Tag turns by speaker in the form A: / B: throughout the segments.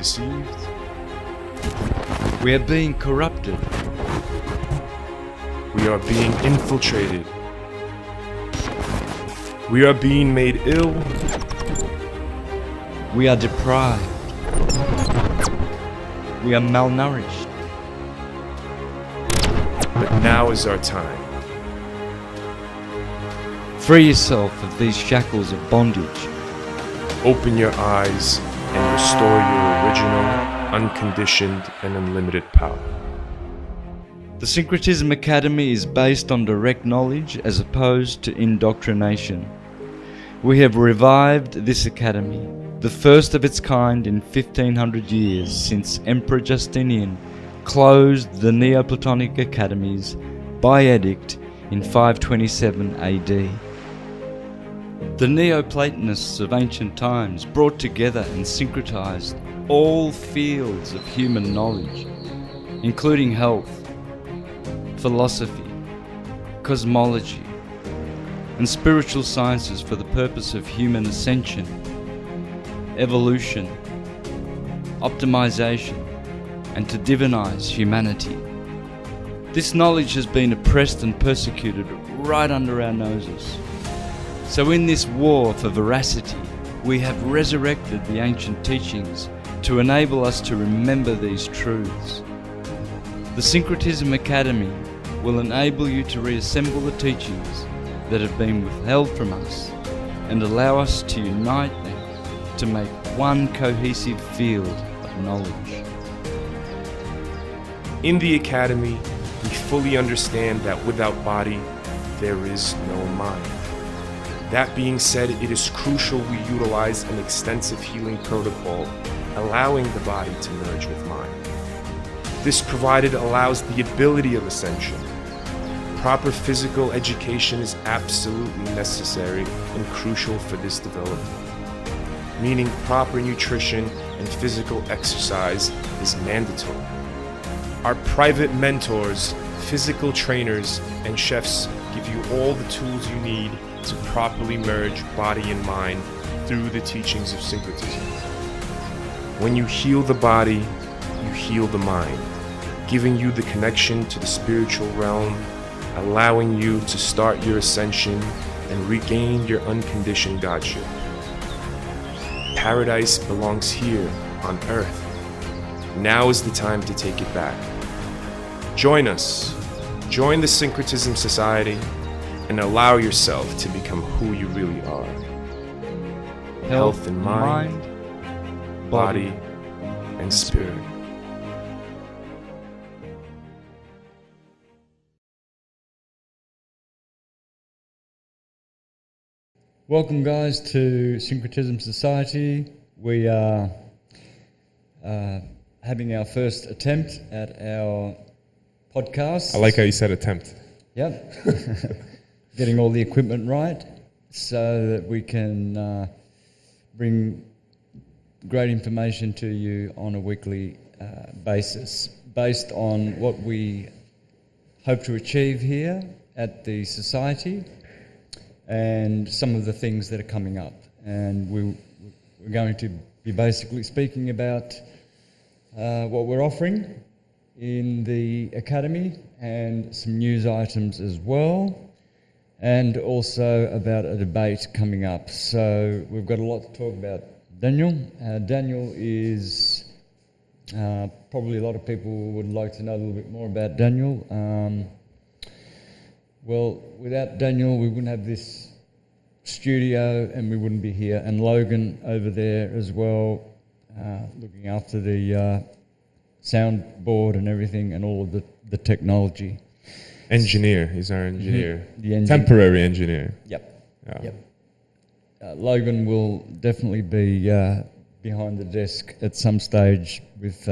A: deceived.
B: We are being corrupted.
A: We are being infiltrated. We are being made ill.
B: We are deprived. We are malnourished.
A: But now is our time.
B: Free yourself of these shackles of bondage.
A: Open your eyes and restore your original, unconditioned, and unlimited power.
B: The Syncretism Academy is based on direct knowledge as opposed to indoctrination. We have revived this academy, the first of its kind in 1500 years since Emperor Justinian closed the Neoplatonic academies by edict in 527 AD. The Neoplatonists of ancient times brought together and syncretized all fields of human knowledge, including health, philosophy, cosmology, and spiritual sciences for the purpose of human ascension, evolution, optimization, and to divinize humanity. This knowledge has been oppressed and persecuted right under our noses. So in this war for veracity, we have resurrected the ancient teachings to enable us to remember these truths. The Syncretism Academy will enable you to reassemble the teachings that have been withheld from us and allow us to unite them to make one cohesive field of knowledge.
A: In the Academy, we fully understand that without body, there is no mind. That being said, it is crucial we utilize an extensive healing protocol, allowing the body to merge with mind. This provided allows the ability of ascension. Proper physical education is absolutely necessary and crucial for this development, meaning proper nutrition and physical exercise is mandatory. Our private mentors, physical trainers, and chefs give you all the tools you need to properly merge body and mind through the teachings of syncretism. When you heal the body, you heal the mind, giving you the connection to the spiritual realm, allowing you to start your ascension and regain your unconditioned godship. Paradise belongs here on earth. Now is the time to take it back. Join us. Join the Syncretism Society and allow yourself to become who you really are. Health in mind, body, and spirit.
B: Welcome guys to Syncretism Society. We are having our first attempt at our podcast.
C: I like how you said attempt.
B: Yep. Getting all the equipment right so that we can bring great information to you on a weekly basis based on what we hope to achieve here at the Society and some of the things that are coming up. And we're going to be basically speaking about what we're offering in the Academy and some news items as well, and also about a debate coming up. So we've got a lot to talk about. Daniel. Daniel is, probably a lot of people would like to know a little bit more about Daniel. Well, without Daniel, we wouldn't have this studio and we wouldn't be here. And Logan over there as well, looking after the soundboard and everything and all of the technology.
C: Engineer, he's our engineer.
B: The
C: temporary engineer.
B: Yep.
C: Yeah.
B: Yep. Logan will definitely be behind the desk at some stage with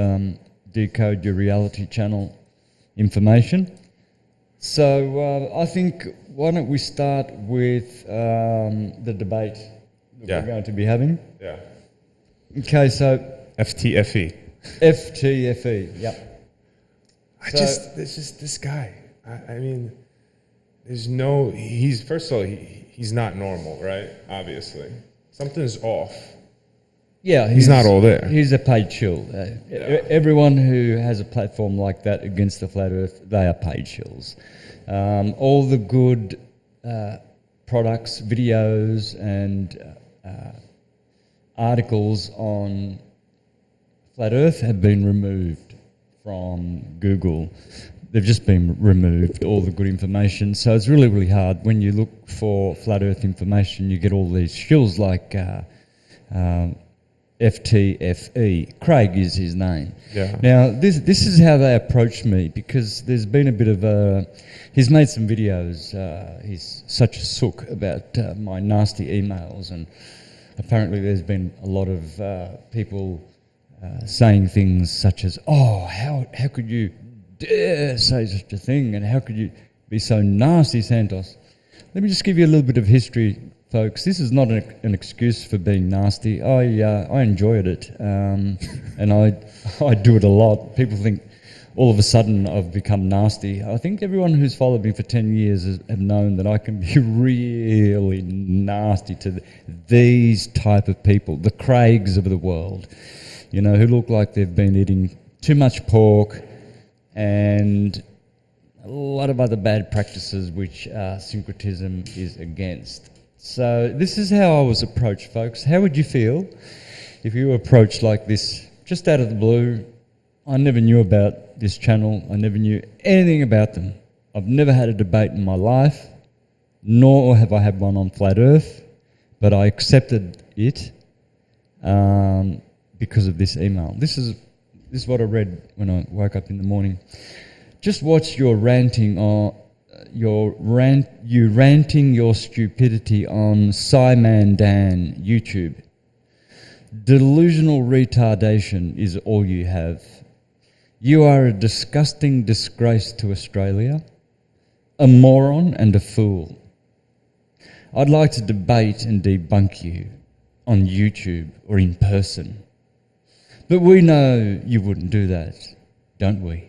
B: Decode Your Reality channel information. So I think, why don't we start with the debate that we're going to be having?
C: Yeah.
B: Okay, so...
C: FTFE.
B: FTFE, yep.
C: There's just this guy. I mean, first of all, he's not normal, right? Obviously. Something's off.
B: Yeah,
C: he's not all there.
B: He's a paid shill. Everyone who has a platform like that against the flat Earth, they are paid shills. All the good products, videos, and articles on flat Earth have been removed from Google. They've just been removed, all the good information. So it's really, really hard. When you look for flat Earth information, you get all these shills like FTFE. Craig is his name.
C: Yeah.
B: Now, this is how they approached me, because there's been a bit of a... He's made some videos. He's such a sook about my nasty emails, and apparently there's been a lot of people saying things such as, "Oh, how could you dare say such a thing, and how could you be so nasty, Santos?" Let me just give you a little bit of history, folks. This is not an excuse for being nasty. I enjoyed it, and I do it a lot. People think all of a sudden I've become nasty. I think everyone who's followed me for 10 years have known that I can be really nasty to these type of people, the Craigs of the world, you know, who look like they've been eating too much pork and a lot of other bad practices which syncretism is against. So this is how I was approached, folks. How would you feel if you were approached like this, just out of the blue? I never knew about this channel. I never knew anything about them. I've never had a debate in my life, nor have I had one on flat Earth, but I accepted it because of this email. This is what I read when I woke up in the morning. Just watch your ranting on ranting your stupidity on Simon Dan YouTube. Delusional retardation is all you have. You are a disgusting disgrace to Australia, a moron and a fool. I'd like to debate and debunk you on YouTube or in person. But we know you wouldn't do that, don't we?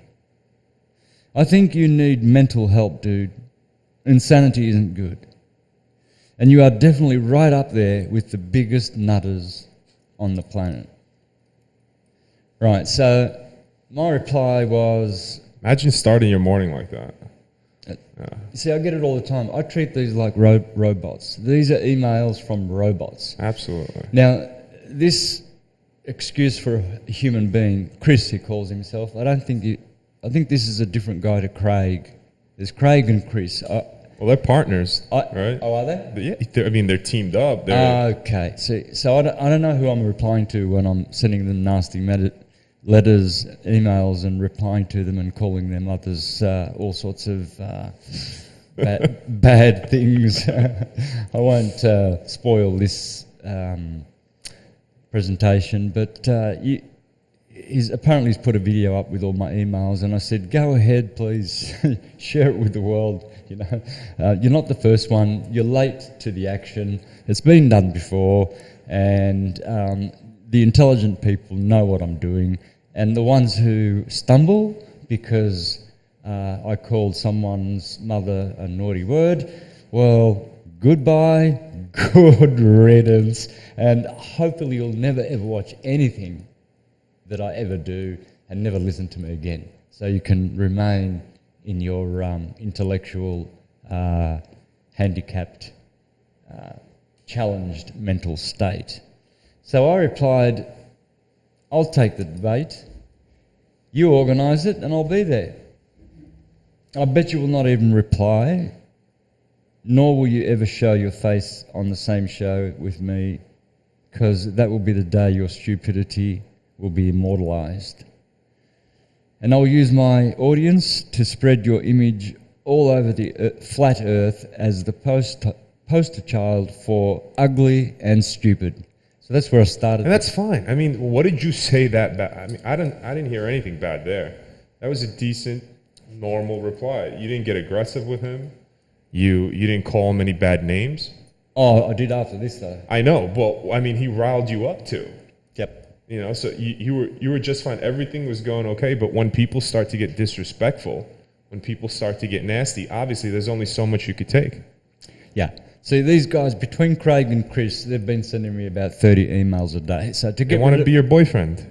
B: I think you need mental help, dude. Insanity isn't good. And you are definitely right up there with the biggest nutters on the planet. Right, so my reply was...
C: Imagine starting your morning like that.
B: See, I get it all the time. I treat these like robots. These are emails from robots.
C: Absolutely.
B: Now, this excuse for a human being, Chris, he calls himself, I think this is a different guy to Craig. There's Craig and Chris.
C: Well, they're partners, right?
B: Oh, are they?
C: Yeah, they're teamed up.
B: Okay. So I don't know who I'm replying to when I'm sending them nasty letters, emails, and replying to them and calling them others all sorts of bad things. I won't spoil this presentation, but he's put a video up with all my emails, and I said, go ahead, please, share it with the world. You know, you're not the first one. You're late to the action. It's been done before, and the intelligent people know what I'm doing, and the ones who stumble because I called someone's mother a naughty word, well, goodbye, good riddance, and hopefully you'll never ever watch anything that I ever do and never listen to me again. So you can remain in your intellectual, handicapped, challenged mental state. So I replied, I'll take the debate, you organise it and I'll be there. I bet you will not even reply, nor will you ever show your face on the same show with me, because that will be the day your stupidity will be immortalised. And I'll use my audience to spread your image all over the flat earth as the poster child for ugly and stupid. So that's where I started.
C: And that's fine. I mean, what did you say that bad? I mean, I didn't hear anything bad there. That was a decent, normal reply. You didn't get aggressive with him. You didn't call him any bad names.
B: Oh, I did after this though.
C: I know, but I mean, he riled you up too.
B: Yep.
C: You know, so you were just fine. Everything was going okay. But when people start to get disrespectful, when people start to get nasty, obviously there's only so much you could take.
B: Yeah. See, these guys, between Craig and Chris, they've been sending me about 30 emails a day. So to
C: They
B: get
C: want
B: rid
C: to
B: of-
C: be your boyfriend.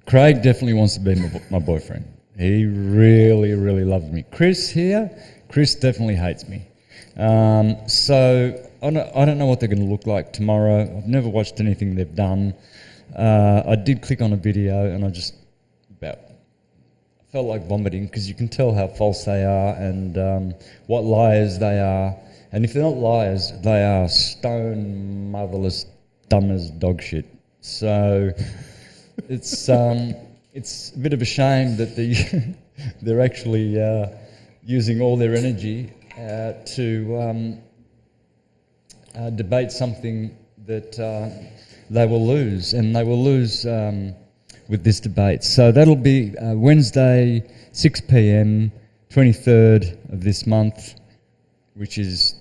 B: Craig definitely wants to be my boyfriend. He really, really loves me. Chris definitely hates me. So I don't know what they're going to look like tomorrow. I've never watched anything they've done. I did click on a video and I just felt like vomiting because you can tell how false they are and what liars they are. And if they're not liars, they are stone motherless, dumb as dog shit. So it's a bit of a shame that they're actually using all their energy to debate something that they will lose, and they will lose with this debate. So that'll be Wednesday, 6 p.m, 23rd of this month, which is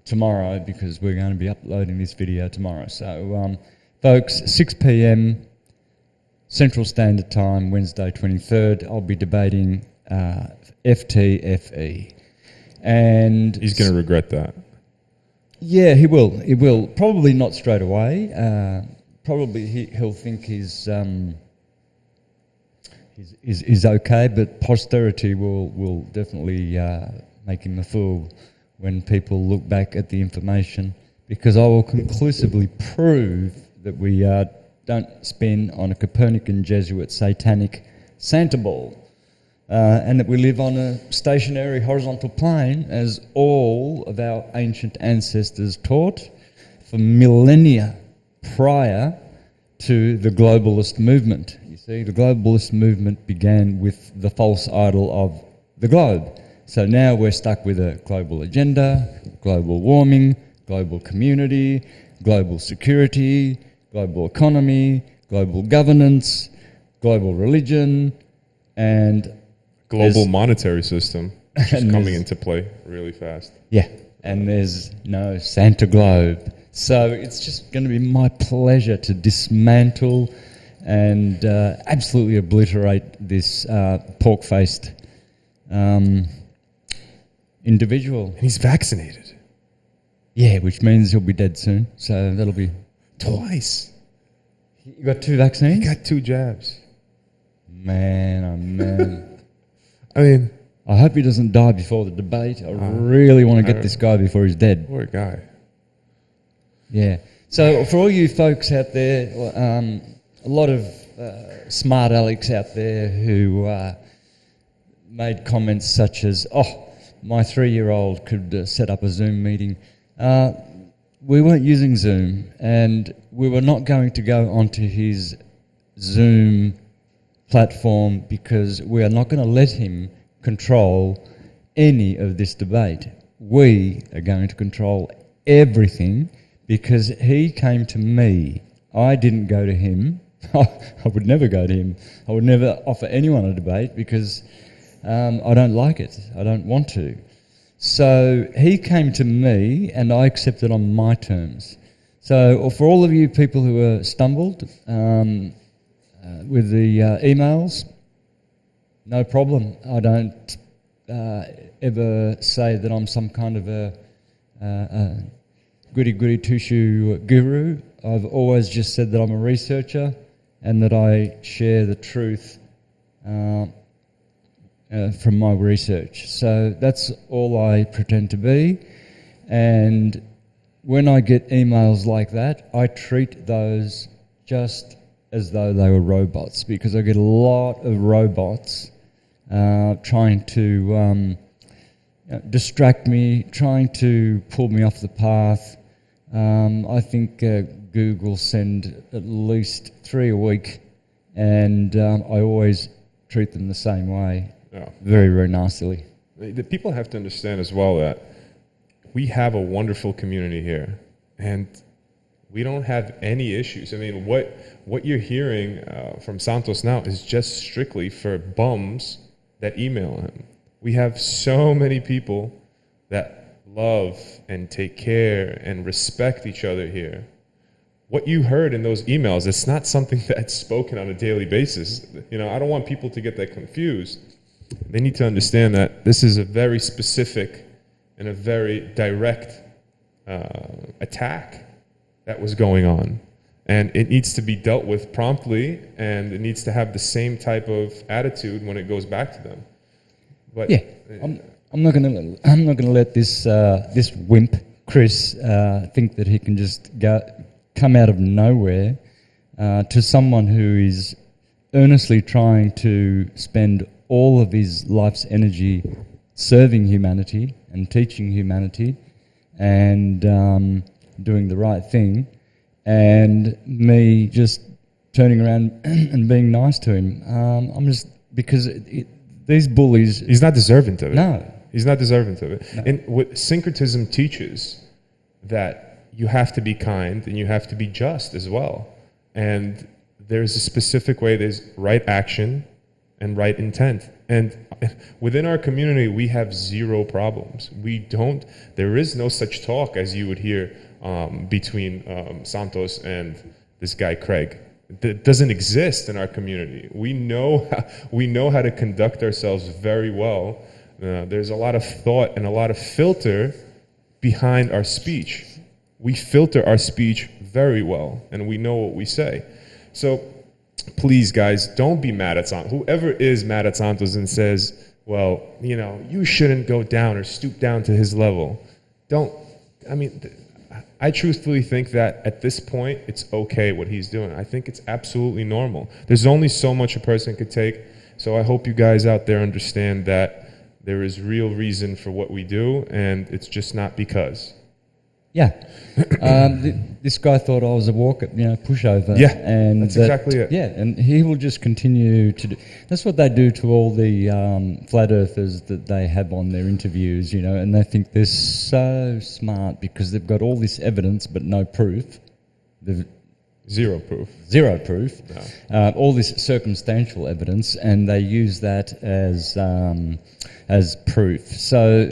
B: tomorrow because we're going to be uploading this video tomorrow. So, folks, 6 p.m. Central Standard Time, Wednesday 23rd, I'll be debating FTFE. And
C: He's going to regret that.
B: yeah, he will. He will. Probably not straight away. Probably he'll think he's okay, but posterity will definitely make him a fool when people look back at the information, because I will conclusively prove that we don't spin on a Copernican Jesuit satanic Santa ball. And that we live on a stationary horizontal plane, as all of our ancient ancestors taught for millennia prior to the globalist movement. You see, the globalist movement began with the false idol of the globe. So now we're stuck with a global agenda, global warming, global community, global security, global economy, global governance, global religion, and
C: Global monetary system, which is
B: and
C: coming
B: there's-
C: into play really fast.
B: yeah, and there's no Santa Globe. So it's just going to be my pleasure to dismantle and absolutely obliterate this pork-faced individual.
C: And he's vaccinated.
B: Yeah, which means he'll be dead soon. So that'll be...
C: Twice.
B: You got 2 vaccines?
C: He got 2 jabs.
B: Man, oh man.
C: I mean,
B: I hope he doesn't die before the debate. I really want to get this guy before he's dead.
C: poor guy.
B: Yeah. So for all you folks out there, a lot of smart Alex out there who made comments such as, "Oh, my 3-year-old could set up a Zoom meeting." We weren't using Zoom, and we were not going to go onto his Zoom platform because we are not going to let him control any of this debate. We are going to control everything because he came to me. I didn't go to him. I would never go to him. I would never offer anyone a debate because I don't like it. I don't want to. So he came to me and I accepted on my terms. So for all of you people who are stumbled with the emails, no problem. I don't ever say that I'm some kind of a goody-goody two-shoe guru. I've always just said that I'm a researcher and that I share the truth from my research. So that's all I pretend to be. And when I get emails like that, I treat those just as though they were robots, because I get a lot of robots trying to distract me, trying to pull me off the path. I think Google send at least 3 a week, and I always treat them the same way, very, very nastily.
C: The people have to understand as well that we have a wonderful community here, and we don't have any issues. I mean, what you're hearing from Santos now is just strictly for bums that email him. We have so many people that love and take care and respect each other here. What you heard in those emails, it's not something that's spoken on a daily basis. You know, I don't want people to get that confused. They need to understand that this is a very specific and a very direct attack that was going on. And it needs to be dealt with promptly, and it needs to have the same type of attitude when it goes back to them. But
B: Yeah, I'm not gonna let this wimp Chris think that he can just come out of nowhere to someone who is earnestly trying to spend all of his life's energy serving humanity and teaching humanity and doing the right thing, and me just turning around and being nice to him. I'm just, because these bullies...
C: He's not deserving of it.
B: No.
C: He's not deserving of it.
B: No.
C: And what Syncretism teaches, that you have to be kind and you have to be just as well. And there's a specific way, there's right action and right intent. And within our community, we have zero problems. There is no such talk as you would hear between Santos and this guy Craig. That doesn't exist in our community. We know how to conduct ourselves very well. There's a lot of thought and a lot of filter behind our speech. We filter our speech very well, and we know what we say. So please, guys, don't be mad at Santos. Whoever is mad at Santos and says, well, you shouldn't go down or stoop down to his level. I truthfully think that at this point, it's okay what he's doing. I think it's absolutely normal. There's only so much a person could take. So I hope you guys out there understand that there is real reason for what we do, and it's just not because.
B: Yeah. This guy thought I was a pushover.
C: Yeah,
B: and
C: that's exactly it.
B: Yeah, and he will just continue to do... That's what they do to all the flat earthers that they have on their interviews, and they think they're so smart because they've got all this evidence but no proof.
C: Zero proof.
B: Zero proof.
C: No.
B: All this circumstantial evidence, and they use that as proof. So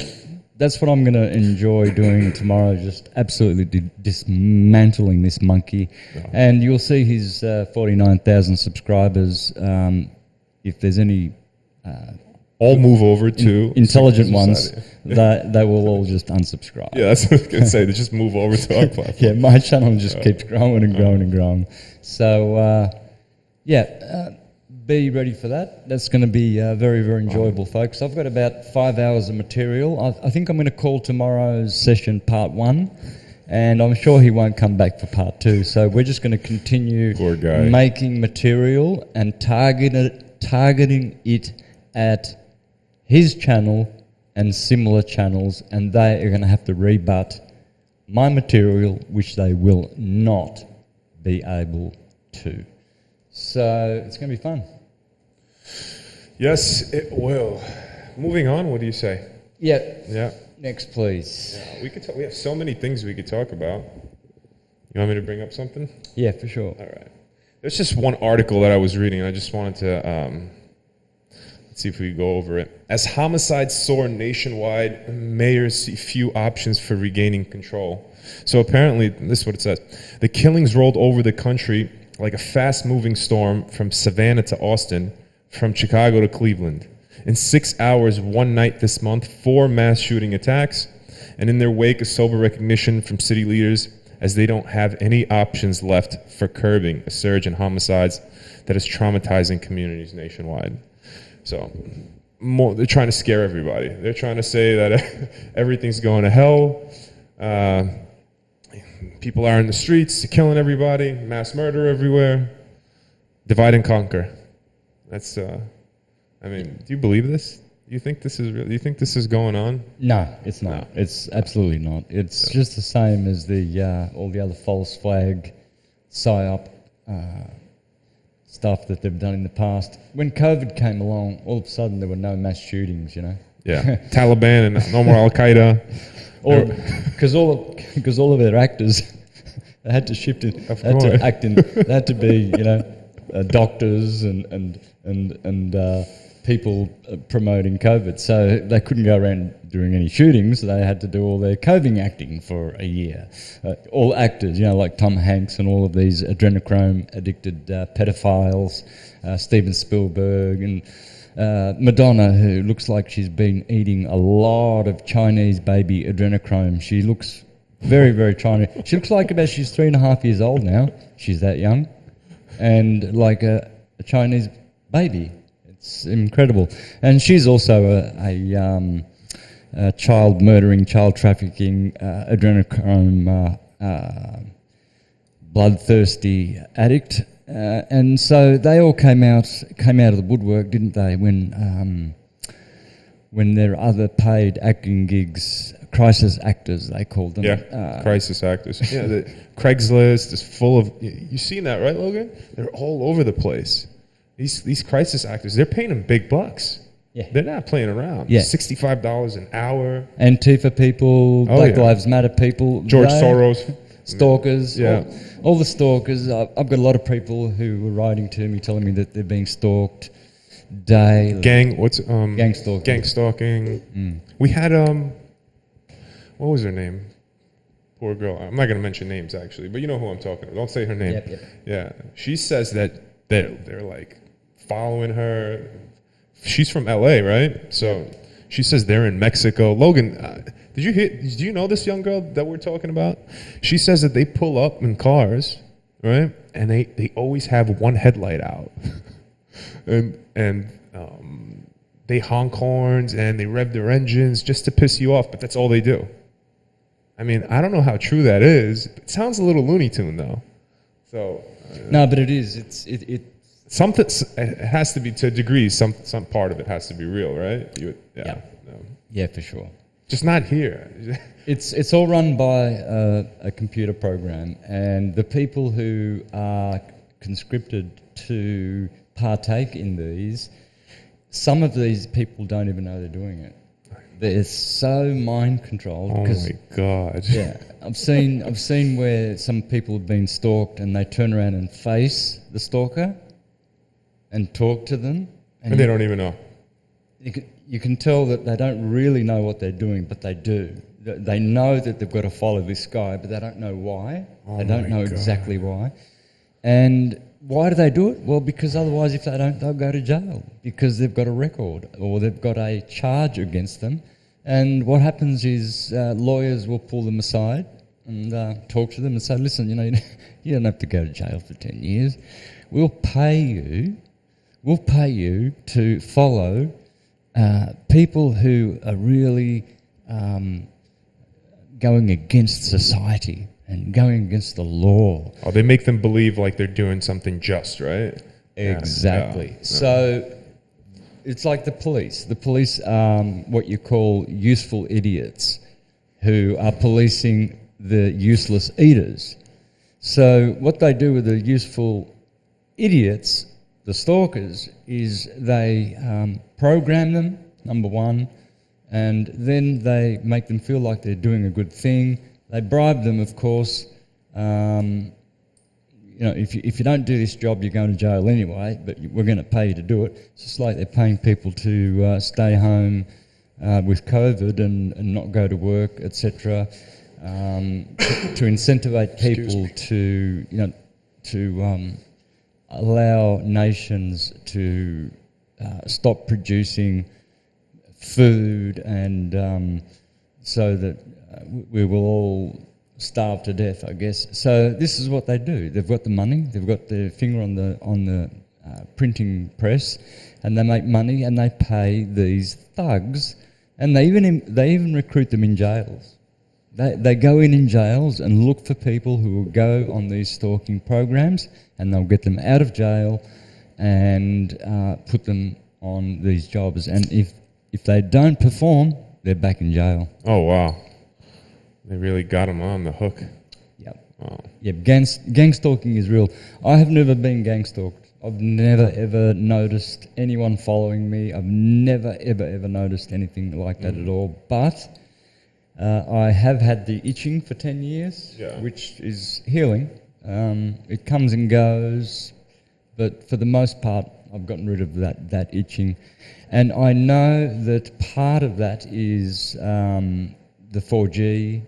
B: that's what I'm going to enjoy doing tomorrow, just absolutely dismantling this monkey. No. And you'll see his 49,000 subscribers. If there's any...
C: all move over to...
B: intelligent ones, they will all just unsubscribe.
C: Yeah, that's what I was going to say. They just move over to our platform.
B: Yeah, my channel just keeps growing and growing and growing. So, be ready for that. That's going to be very, very enjoyable, folks. I've got about 5 hours of material. I think I'm going to call tomorrow's session part 1, and I'm sure he won't come back for part 2. So we're just going to continue making material and targeting it at his channel and similar channels, and they are going to have to rebut my material, which they will not be able to. So it's going to be fun.
C: Yes, it will. Moving on, what do you say?
B: Yeah. Next, please.
C: Yeah, we could talk, we have so many things we could talk about. You want me to bring up something?
B: Yeah, for sure.
C: All right. There's just one article that I was reading, and I just wanted to let's see if we go over it. As homicides soar nationwide, mayors see few options for regaining control. So apparently, this is what it says. The killings rolled over the country like a fast-moving storm from Savannah to Austin, from Chicago to Cleveland. In 6 hours, one night this month, 4 mass shooting attacks, and in their wake, a sober recognition from city leaders as they don't have any options left for curbing a surge in homicides that is traumatizing communities nationwide. So they're trying to scare everybody. They're trying to say that everything's going to hell. People are in the streets killing everybody, mass murder everywhere. Divide and conquer. That's, do you believe this? Do you think this is real? Do you think this is going on?
B: No, it's not. No. It's absolutely not. It's just the same as the all the other false flag, PSYOP stuff that they've done in the past. When COVID came along, all of a sudden there were no mass shootings,
C: Yeah, Taliban and no more Al Qaeda.
B: Because all of their actors, they had to shift it. They had to act in. They had to be, doctors and people promoting COVID. So they couldn't go around doing any shootings. They had to do all their coving acting for a year. All actors, like Tom Hanks and all of these adrenochrome addicted pedophiles, Steven Spielberg and Madonna, who looks like she's been eating a lot of Chinese baby adrenochrome. She looks Very, very tiny. She looks like about she's 3.5 years old now. She's that young. And like a Chinese baby. It's incredible. And she's also a child murdering, child trafficking, adrenochrome, bloodthirsty addict. And so they all came out of the woodwork, didn't they, when their other paid acting gigs, crisis actors, they called them.
C: Yeah, crisis actors. Yeah, the Craigslist is full of. You've seen that, right, Logan? They're all over the place. These crisis actors, they're paying them big bucks.
B: Yeah.
C: They're not playing around.
B: Yeah.
C: $65 an hour.
B: Antifa people, Black Lives Matter people.
C: George Soros.
B: Stalkers.
C: Yeah.
B: All the stalkers. I've got a lot of people who were writing to me telling me that they're being stalked daily.
C: Gang
B: stalking.
C: Gang stalking. We had what was her name? Poor girl. I'm not gonna mention names actually, but you know who I'm talking about. Don't say her name.
B: Yep.
C: Yeah. She says that they're like following her. She's from LA, right? So she says they're in Mexico. Logan, do you know this young girl that we're talking about? She says that they pull up in cars, right? And they always have one headlight out. and they honk horns and they rev their engines just to piss you off, but that's all they do. I mean, I don't know how true that is. It sounds a little Looney Tune though. So
B: no, but it is.
C: Something, it has to be to a degree. Some part of it has to be real, right?
B: Yeah, for sure.
C: Just not here.
B: It's all run by a computer program, and the people who are conscripted to partake in these, some of these people don't even know they're doing it. They're so mind controlled.
C: Oh my God!
B: Yeah, I've seen where some people have been stalked, and they turn around and face the stalker and talk to them,
C: and they don't even know.
B: You can tell that they don't really know what they're doing, but they do. They know that they've got to follow this guy, but they don't know why. They don't know exactly why. And why do they do it? Well, because otherwise if they don't, they'll go to jail because they've got a record or they've got a charge against them. And what happens is lawyers will pull them aside and talk to them and say, listen, you don't have to go to jail for 10 years. We'll pay you to follow people who are really going against society and going against the law.
C: Oh, they make them believe like they're doing something just, right?
B: Exactly.
C: Yeah.
B: So it's like the police. The police are what you call useful idiots who are policing the useless eaters. So what they do with the useful idiots, the stalkers, is they program them, number one, and then they make them feel like they're doing a good thing. They bribe them, of course. If you don't do this job, you're going to jail anyway, but we're going to pay you to do it. It's just like they're paying people to stay home with COVID and not go to work, etc., to incentivize people to allow nations to stop producing food and so that we will all starve to death, I guess. So this is what they do. They've got the money, they've got their finger on the printing press, and they make money and they pay these thugs, and they even recruit them in jails. They go in jails and look for people who will go on these stalking programs, and they'll get them out of jail and put them on these jobs. And if they don't perform, they're back in jail.
C: Oh, wow. They really got them on the hook.
B: Yep.
C: Wow.
B: Yep. Gang stalking is real. I have never been gang stalked. I've never ever noticed anyone following me. I've never ever noticed anything like that at all. But I have had the itching for 10 years, which is healing. It comes and goes, but for the most part, I've gotten rid of that itching. And I know that part of that is the 4G,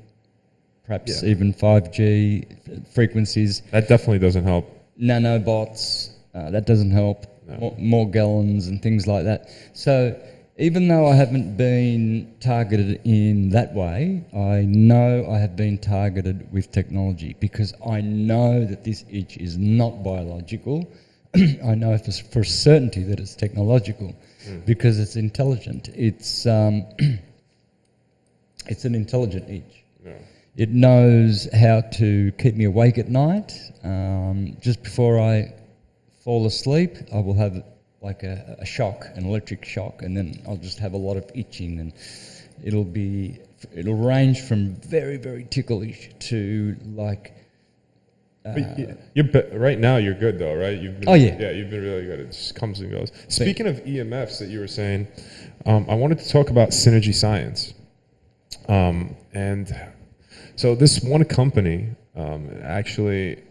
B: perhaps even 5G frequencies.
C: That definitely doesn't help.
B: Nanobots, that doesn't help.
C: No.
B: More gallons and things like that. So even though I haven't been targeted in that way, I know I have been targeted with technology because I know that this itch is not biological. I know for certainty that it's technological because it's intelligent. It's it's an intelligent itch.
C: Yeah.
B: It knows how to keep me awake at night. Just before I fall asleep, I will have like a shock, an electric shock, and then I'll just have a lot of itching, and it'll range from very, very ticklish to like.
C: Right now you're good though, right? You've been, you've been really good. It just comes and goes. Speaking of EMFs that you were saying, I wanted to talk about Synergy Science, and so this one company actually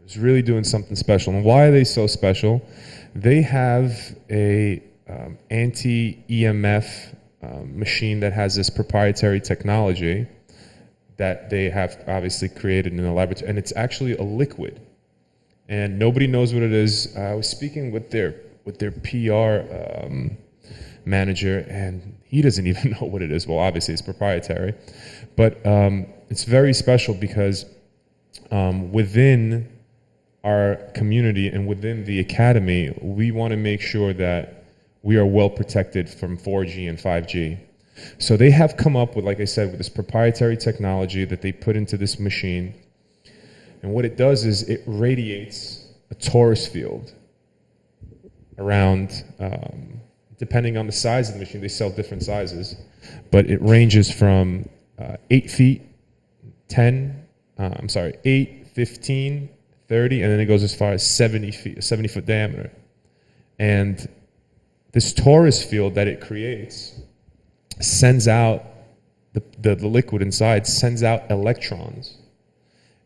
C: is really doing something special. And why are they so special? They have a anti-EMF machine that has this proprietary technology that they have obviously created in a laboratory, and it's actually a liquid, and nobody knows what it is. I was speaking with their PR manager, and he doesn't even know what it is. Well, obviously it's proprietary, but it's very special because within our community and within the academy, we want to make sure that we are well protected from 4G and 5G. So they have come up with, like I said, with this proprietary technology that they put into this machine. And what it does is it radiates a torus field around, depending on the size of the machine, they sell different sizes, but it ranges from 8 feet, 8, 15, 30, and then it goes as far as 70 feet, a 70-foot diameter. And this torus field that it creates sends out, the liquid inside sends out electrons.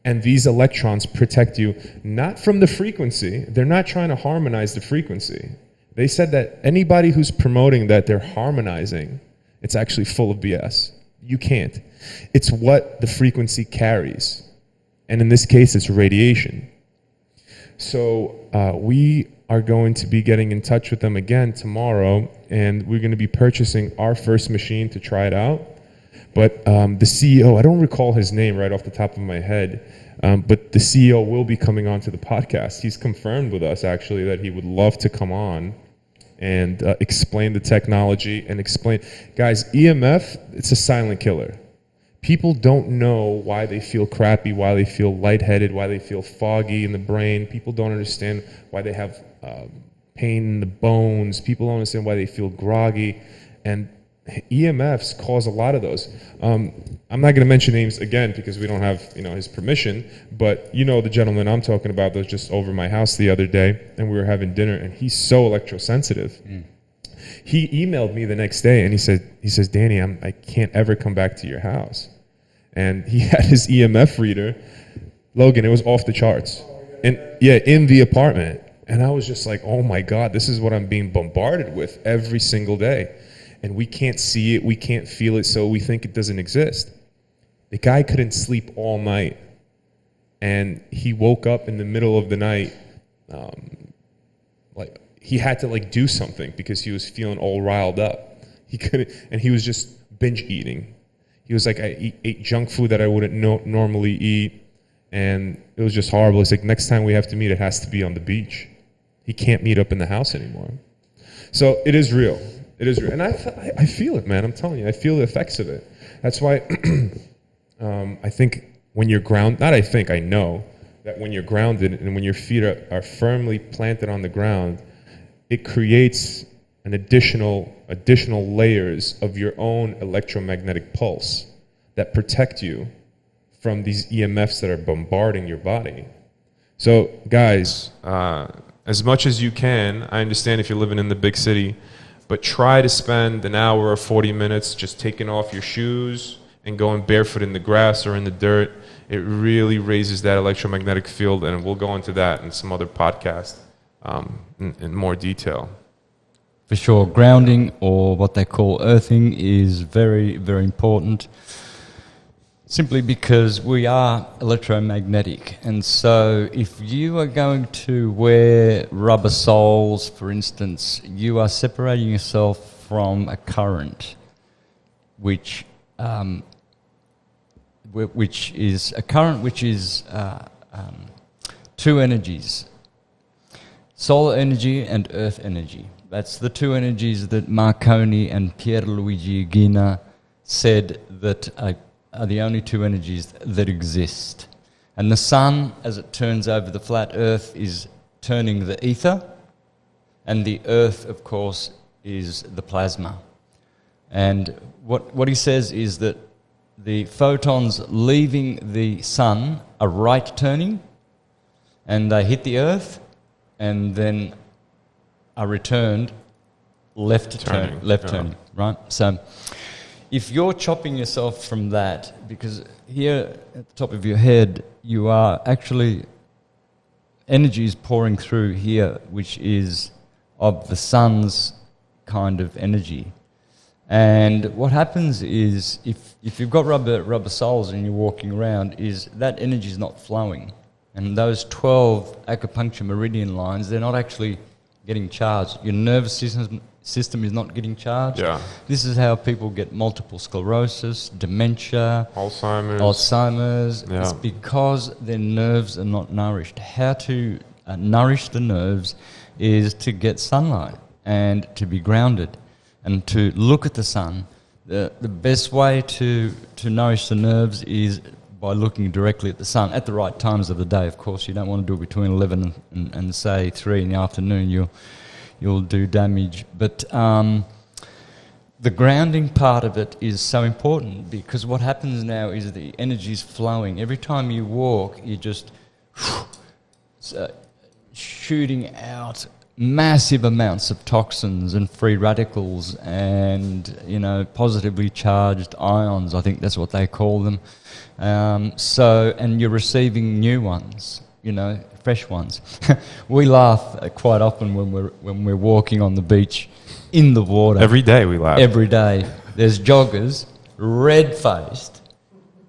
C: And these electrons protect you not from the frequency. They're not trying to harmonize the frequency. They said that anybody who's promoting that they're harmonizing, it's actually full of BS. You can't. It's what the frequency carries. And in this case, it's radiation. So we are going to be getting in touch with them again tomorrow, and we're going to be purchasing our first machine to try it out. But the CEO, I don't recall his name right off the top of my head, but the CEO will be coming on to the podcast. He's confirmed with us, actually, that he would love to come on and explain the technology and explain. Guys, EMF, it's a silent killer. People don't know why they feel crappy, why they feel lightheaded, why they feel foggy in the brain. People don't understand why they have pain in the bones. People don't understand why they feel groggy. And EMFs cause a lot of those. I'm not going to mention names again because we don't have his permission, but the gentleman I'm talking about that was just over my house the other day, and we were having dinner, and he's so electrosensitive. He emailed me the next day, and he says, Danny, I can't ever come back to your house. And he had his EMF reader, Logan, it was off the charts. And in the apartment. And I was just like, oh my God, this is what I'm being bombarded with every single day. And we can't see it, we can't feel it, so we think it doesn't exist. The guy couldn't sleep all night. And he woke up in the middle of the night, he had to do something because he was feeling all riled up. He couldn't, and he was just binge eating. He was like, I ate junk food that I wouldn't normally eat, and it was just horrible. It's like, next time we have to meet, it has to be on the beach. He can't meet up in the house anymore. So it is real. It is real. And I feel it, man. I'm telling you, I feel the effects of it. That's why I think when you're I know that when you're grounded and when your feet are firmly planted on the ground, it creates an additional layers of your own electromagnetic pulse that protect you from these EMFs that are bombarding your body. So, guys, as much as you can, I understand if you're living in the big city, but try to spend an hour or 40 minutes just taking off your shoes and going barefoot in the grass or in the dirt. It really raises that electromagnetic field, and we'll go into that in some other podcast in more detail.
B: For sure, grounding, or what they call earthing, is very, very important. Simply because we are electromagnetic, and so if you are going to wear rubber soles, for instance, you are separating yourself from a current, which is a current which is two energies, solar energy and earth energy. That's the two energies that Marconi and Pierluigi Gina said that are the only two energies that exist. And the sun, as it turns over the flat earth, is turning the ether, and the earth, of course, is the plasma. And what he says is that the photons leaving the sun are right turning, and they hit the earth, and then are returned left turning, right? So if you're chopping yourself from that, because here at the top of your head, you are actually, energy is pouring through here, which is of the sun's kind of energy. And what happens is, if you've got rubber soles and you're walking around, is that energy is not flowing. And those 12 acupuncture meridian lines, they're not actually getting charged. Your nervous system is not getting charged.
C: Yeah.
B: This is how people get multiple sclerosis, dementia, Alzheimer's.
C: Yeah.
B: It's because their nerves are not nourished. How to nourish the nerves is to get sunlight and to be grounded and to look at the sun. The best way to nourish the nerves is by looking directly at the sun at the right times of the day. Of course, you don't want to do it between 11 and say 3 in the afternoon. You'll do damage. But the grounding part of it is so important, because what happens now is the energy is flowing. Every time you walk, you're just shooting out massive amounts of toxins and free radicals and, positively charged ions, I think that's what they call them. And you're receiving new ones, fresh ones. We laugh quite often when we're walking on the beach in the water.
C: Every day we laugh.
B: Every day. There's joggers, red-faced,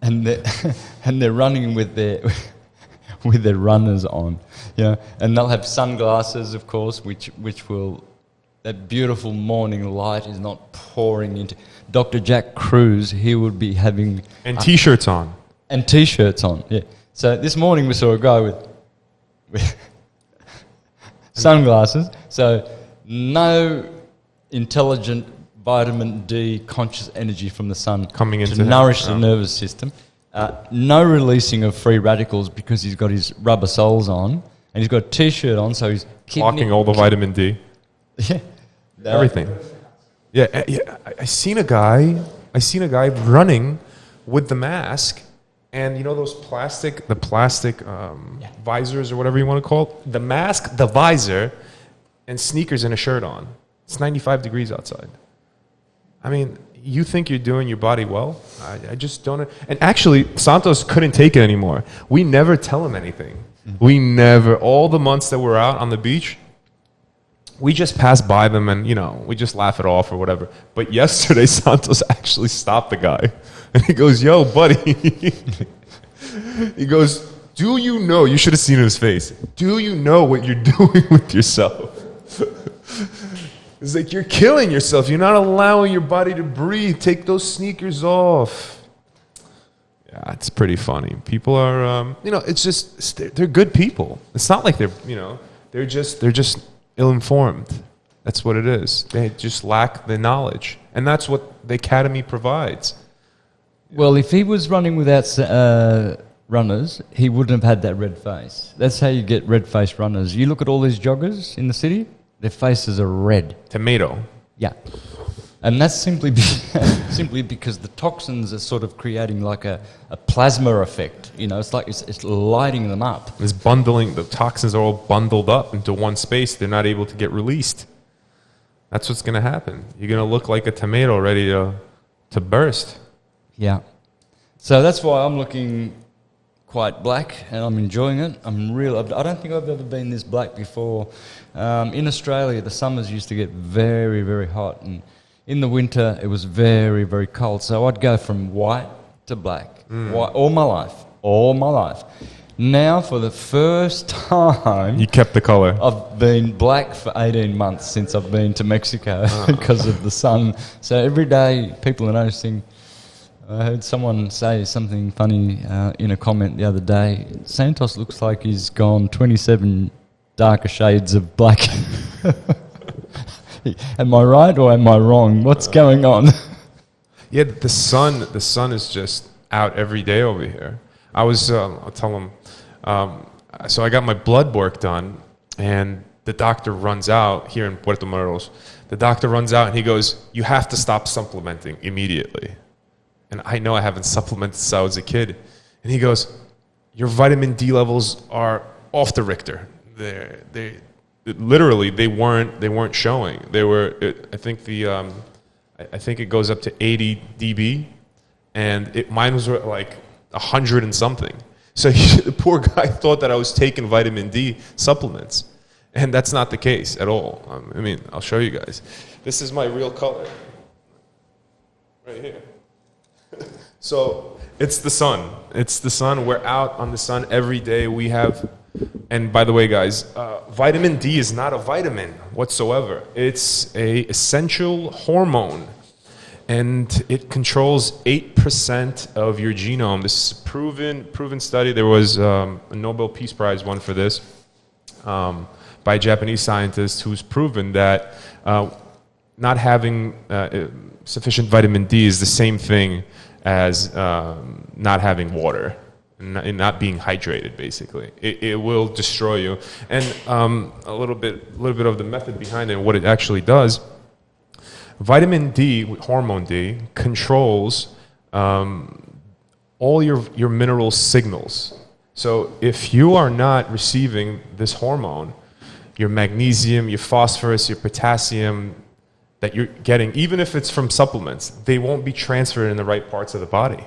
B: and they're running with their with their runners on, and they'll have sunglasses, of course, which will, that beautiful morning light is not pouring into. Dr. Jack Cruz, he would be having
C: T-shirts on.
B: And T-shirts on, yeah. So this morning we saw a guy with sunglasses. So no intelligent vitamin D conscious energy from the sun
C: Coming into
B: to nourish the nervous system. No releasing of free radicals because he's got his rubber soles on and he's got a T-shirt on, so he's
C: blocking all the vitamin D.
B: Yeah,
C: everything. Yeah. I seen a guy running with the mask, and those plastic visors or whatever you want to call it. The mask, the visor, and sneakers and a shirt on. It's 95 degrees outside. I mean, you think you're doing your body well? I just don't. And actually, Santos couldn't take it anymore. We never tell him anything. We never. All the months that we're out on the beach, we just pass by them and, we just laugh it off or whatever. But yesterday, Santos actually stopped the guy. And he goes, "Yo, buddy." He goes, "Do you know," you should have seen his face, "do you know what you're doing with yourself?" It's like, you're killing yourself. You're not allowing your body to breathe. Take those sneakers off. Yeah, it's pretty funny. People are, it's just, they're good people. It's not like they're just ill-informed. That's what it is. They just lack the knowledge. And that's what the academy provides.
B: Well, if he was running without runners, he wouldn't have had that red face. That's how you get red-faced runners. You look at all these joggers in the city, their faces are red.
C: Tomato.
B: Yeah. And that's simply because the toxins are sort of creating like a plasma effect. It's like it's lighting them up.
C: It's bundling, the toxins are all bundled up into one space. They're not able to get released. That's what's going to happen. You're going to look like a tomato ready to burst. Yeah.
B: So that's why I'm looking quite black and I'm enjoying it. I don't think I've ever been this black before. In Australia, the summers used to get very, very hot, and in the winter it was very, very cold. So I'd go from white to black, white, all my life. Now, for the first time,
C: You kept the color.
B: I've been black for 18 months since I've been to Mexico because of the sun. So every day people are noticing. I heard someone say something funny in a comment the other day. Santos looks like he's gone 27 darker shades of black. Am I right or am I wrong? What's going on?
A: Yeah, the sun is just out every day over here. I was, I'll tell him, so I got my blood work done, and the doctor runs out here in Puerto Morelos. The doctor runs out and he goes, "You have to stop supplementing immediately." And I know I haven't supplemented since I was a kid. And he goes, "Your vitamin D levels are off the Richter. They literally they weren't showing. They were. I think it goes up to 80 dB, and mine was like 100 and something. So the poor guy thought that I was taking vitamin D supplements, and that's not the case at all. I mean, I'll show you guys. This is my real color, right here. So it's the sun. It's the sun. We're out on the sun every day. We have, and by the way, guys, vitamin D is not a vitamin whatsoever. It's a essential hormone, and it controls 8% of your genome. This is a proven study. There was a Nobel Peace Prize won for this by a Japanese scientist who's proven that not having sufficient vitamin D is the same thing as not having water and not being hydrated. Basically, it will destroy you. And a little bit of the method behind it, and what it actually does. Vitamin D, hormone D, controls all your mineral signals. So if you are not receiving this hormone, your magnesium, your phosphorus, your potassium that you're getting, even if it's from supplements, they won't be transferred in the right parts of the body.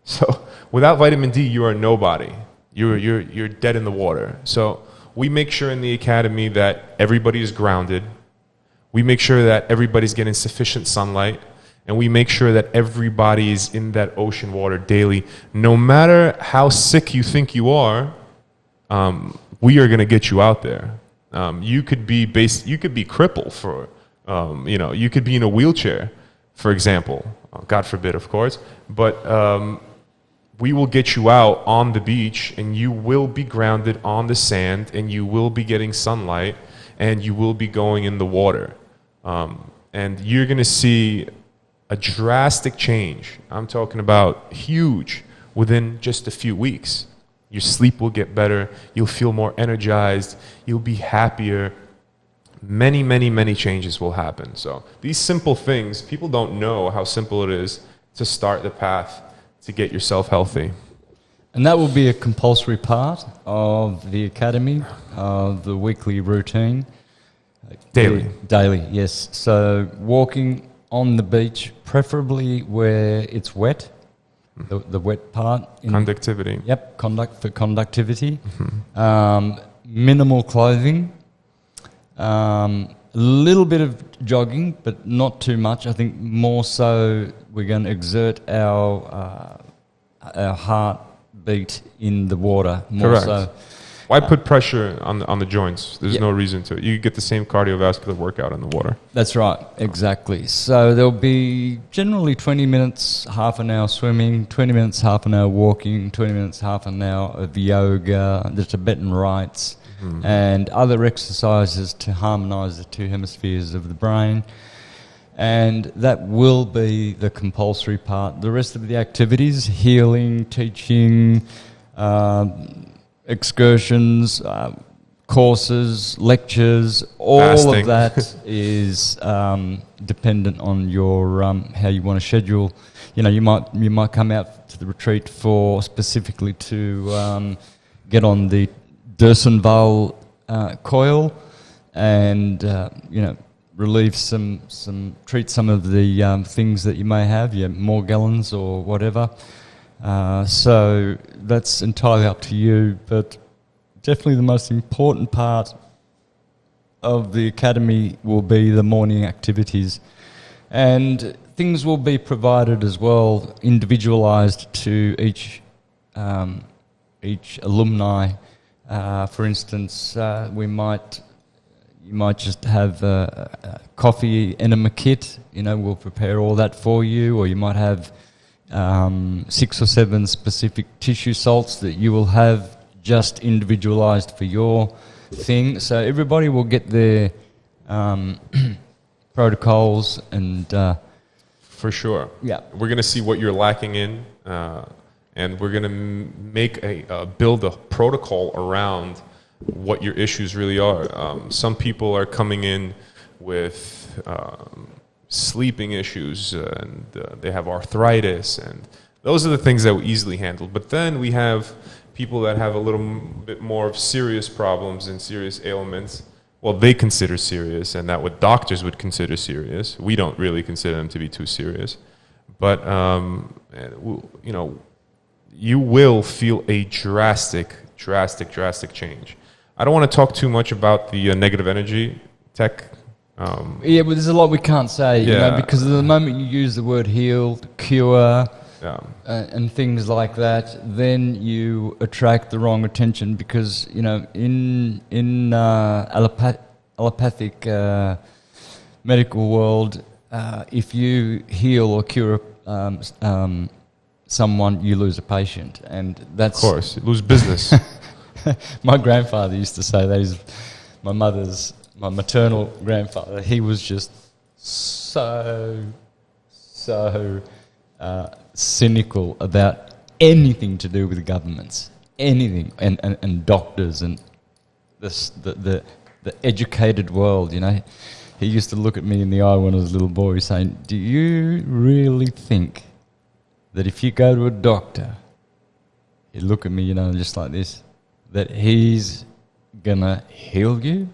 A: So without vitamin D, you are nobody. You're dead in the water. So we make sure in the academy that everybody is grounded. We make sure that everybody's getting sufficient sunlight, and we make sure that everybody is in that ocean water daily. No matter how sick you think you are, we are going to get you out there. You could be crippled for, you could be in a wheelchair, for example. God forbid, of course. But we will get you out on the beach, and you will be grounded on the sand, and you will be getting sunlight, and you will be going in the water. And you're going to see a drastic change. I'm talking about huge within just a few weeks. Your sleep will get better. You'll feel more energized. You'll be happier. Many, many, many changes will happen. So these simple things, people don't know how simple it is to start the path to get yourself healthy.
B: And that will be a compulsory part of the academy, of the weekly routine. Daily, yes. So walking on the beach, preferably where it's wet, the wet part.
C: Conductivity.
B: Yep, conductivity. Mm-hmm. Minimal clothing. A little bit of jogging, but not too much. I think more so we're going to exert our heartbeat in the water. More
C: Correct.
B: So.
C: Why put pressure on the joints? There's no reason to. You get the same cardiovascular workout in the water.
B: That's right, exactly. So there'll be generally 20 minutes, half an hour swimming, 20 minutes, half an hour walking, 20 minutes, half an hour of yoga, the Tibetan rites, and other exercises to harmonise the two hemispheres of the brain. And that will be the compulsory part. The rest of the activities, healing, teaching, excursions, courses, lectures, all
C: Fasting.
B: of that is dependent on your how you want to schedule. You know, you might come out to the retreat for specifically to get on the Dersenval coil and relieve treat some of the things that you may have, Morgellons or whatever. So that's entirely up to you, but definitely the most important part of the academy will be the morning activities, and things will be provided as well, individualised to each each alumni. For instance, you might just have a coffee enema kit. We'll prepare all that for you, or you might have 6 or 7 specific tissue salts that you will have just individualized for your thing. So everybody will get their protocols and
C: For sure.
B: Yeah.
C: We're going to see what you're lacking in, and we're going to make build a protocol around what your issues really are. Some people are coming in with sleeping issues, and they have arthritis, and those are the things that we easily handle. But then we have people that have a little bit more of serious problems and serious ailments. Well, they consider serious, and that what doctors would consider serious. We don't really consider them to be too serious. But, you will feel a drastic change. I don't want to talk too much about the negative energy tech.
B: Yeah, but there's a lot we can't say, because the moment you use the word heal, cure, and things like that, then you attract the wrong attention, because in allopathic medical world, if you heal or cure someone, you lose a patient, and that's
C: Of course, you lose business.
B: my grandfather used to say that. He's my maternal grandfather. He was just so cynical about anything to do with governments, anything, and doctors and the educated world. He used to look at me in the eye when I was a little boy, saying, "Do you really think that if you go to a doctor," he'd look at me, just like this, "that he's gonna heal you?"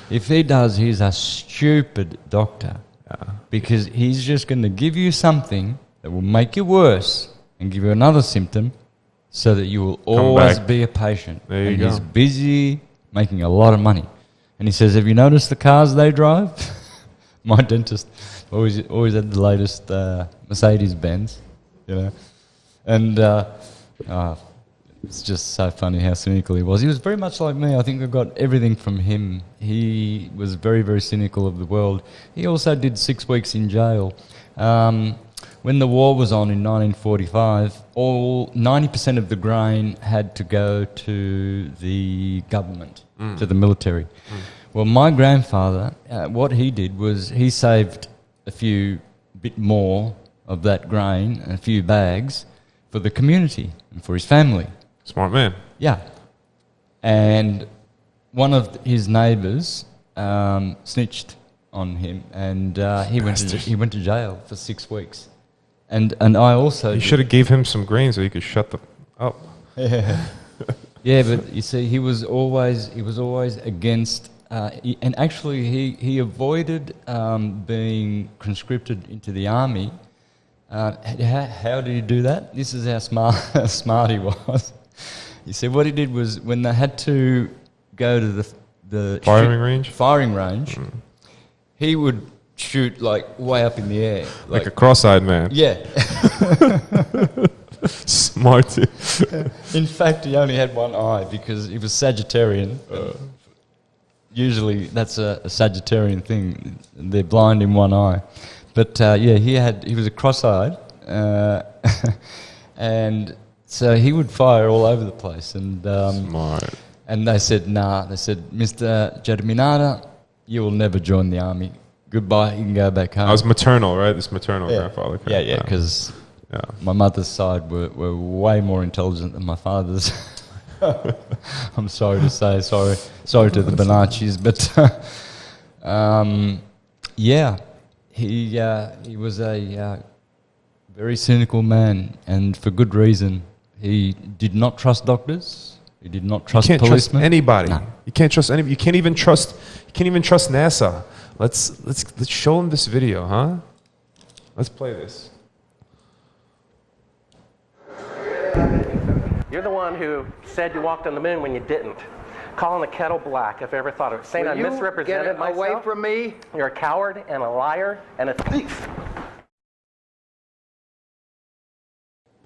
B: If he does, he's a stupid doctor. Because he's just going to give you something that will make you worse and give you another symptom, so that you will always be a patient.
C: There you
B: and
C: go.
B: he's busy making a lot of money. And he says, "Have you noticed the cars they drive?" My dentist always had the latest Mercedes Benz, and it's just so funny how cynical he was. He was very much like me. I think I got everything from him. He was very, very cynical of the world. He also did 6 weeks in jail. When the war was on in 1945, 90% of the grain had to go to the government, to the military. Well, my grandfather, what he did was he saved a bit more of that grain, a few bags, for the community and for his family.
C: Smart man.
B: Yeah. And one of his neighbours snitched on him, and he went to jail for 6 weeks. And I also...
C: You should have gave him some grain so he could shut up.
B: Yeah, but you see, he was always against... and actually, he avoided being conscripted into the army. How did he do that? This is how smart he was. You see, what he did was, when they had to go to the firing range, he would shoot like way up in the air,
C: Like a cross-eyed man.
B: Yeah.
C: Smart.
B: In fact, he only had one eye because he was Sagittarian. Usually, that's a Sagittarian thing. They're blind in one eye. But he was a cross-eyed, and so he would fire all over the place. And
C: Smart.
B: And they said, "Nah." They said, "Mr. Germinata, you will never join the army. Goodbye. You can go back home."
C: I was maternal, right? This maternal grandfather.
B: Yeah, because my mother's side were way more intelligent than my father's. I'm sorry to say, sorry to the Bonaccis, but he was a very cynical man, and for good reason. He did not trust doctors. He did not trust policemen.
C: You can't trust anybody.
B: No.
C: You can't trust anybody. You can't even trust NASA. Let's show him this video, huh? Let's play this.
D: You're the one who said you walked on the moon when you didn't. Calling the kettle black, if I ever thought of it. Saying I misrepresented myself.
E: Away from me.
D: You're a coward and a liar and a thief.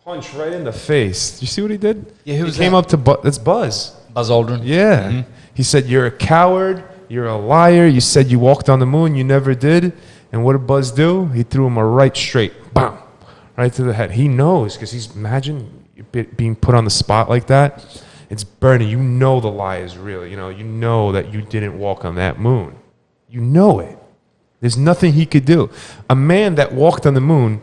C: punch right in the face. You see what he did?
B: Yeah, who was
C: he came
B: that?
C: up to That's Buzz.
B: Buzz Aldrin.
C: Yeah. He said, "You're a coward. You're a liar. You said you walked on the moon. You never did." And what did Buzz do? He threw him a right straight, bam, right to the head. He knows because imagine being put on the spot like that. It's burning. You know the lie is real. You know that you didn't walk on that moon. You know it. There's nothing he could do. A man that walked on the moon,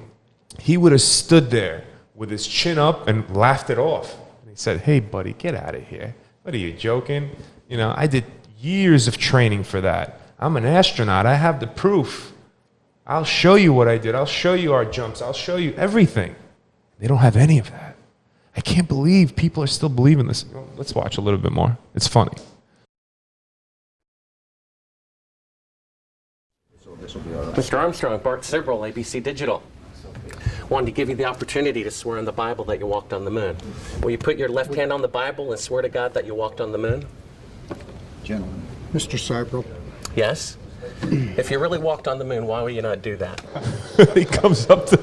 C: he would have stood there with his chin up and laughed it off. And he said, "Hey, buddy, get out of here. What are you, joking? I did years of training for that. I'm an astronaut. I have the proof. I'll show you what I did. I'll show you our jumps. I'll show you everything." They don't have any of that. I can't believe people are still believing this. Let's watch a little bit more. It's funny.
D: Mr. Armstrong, Bart Sibrel, ABC Digital. Wanted to give you the opportunity to swear on the Bible that you walked on the moon. Will you put your left hand on the Bible and swear to God that you walked on the moon?
E: Gentlemen. Mr. Sybrel.
D: Yes? If you really walked on the moon, why would you not do that?
C: He comes up to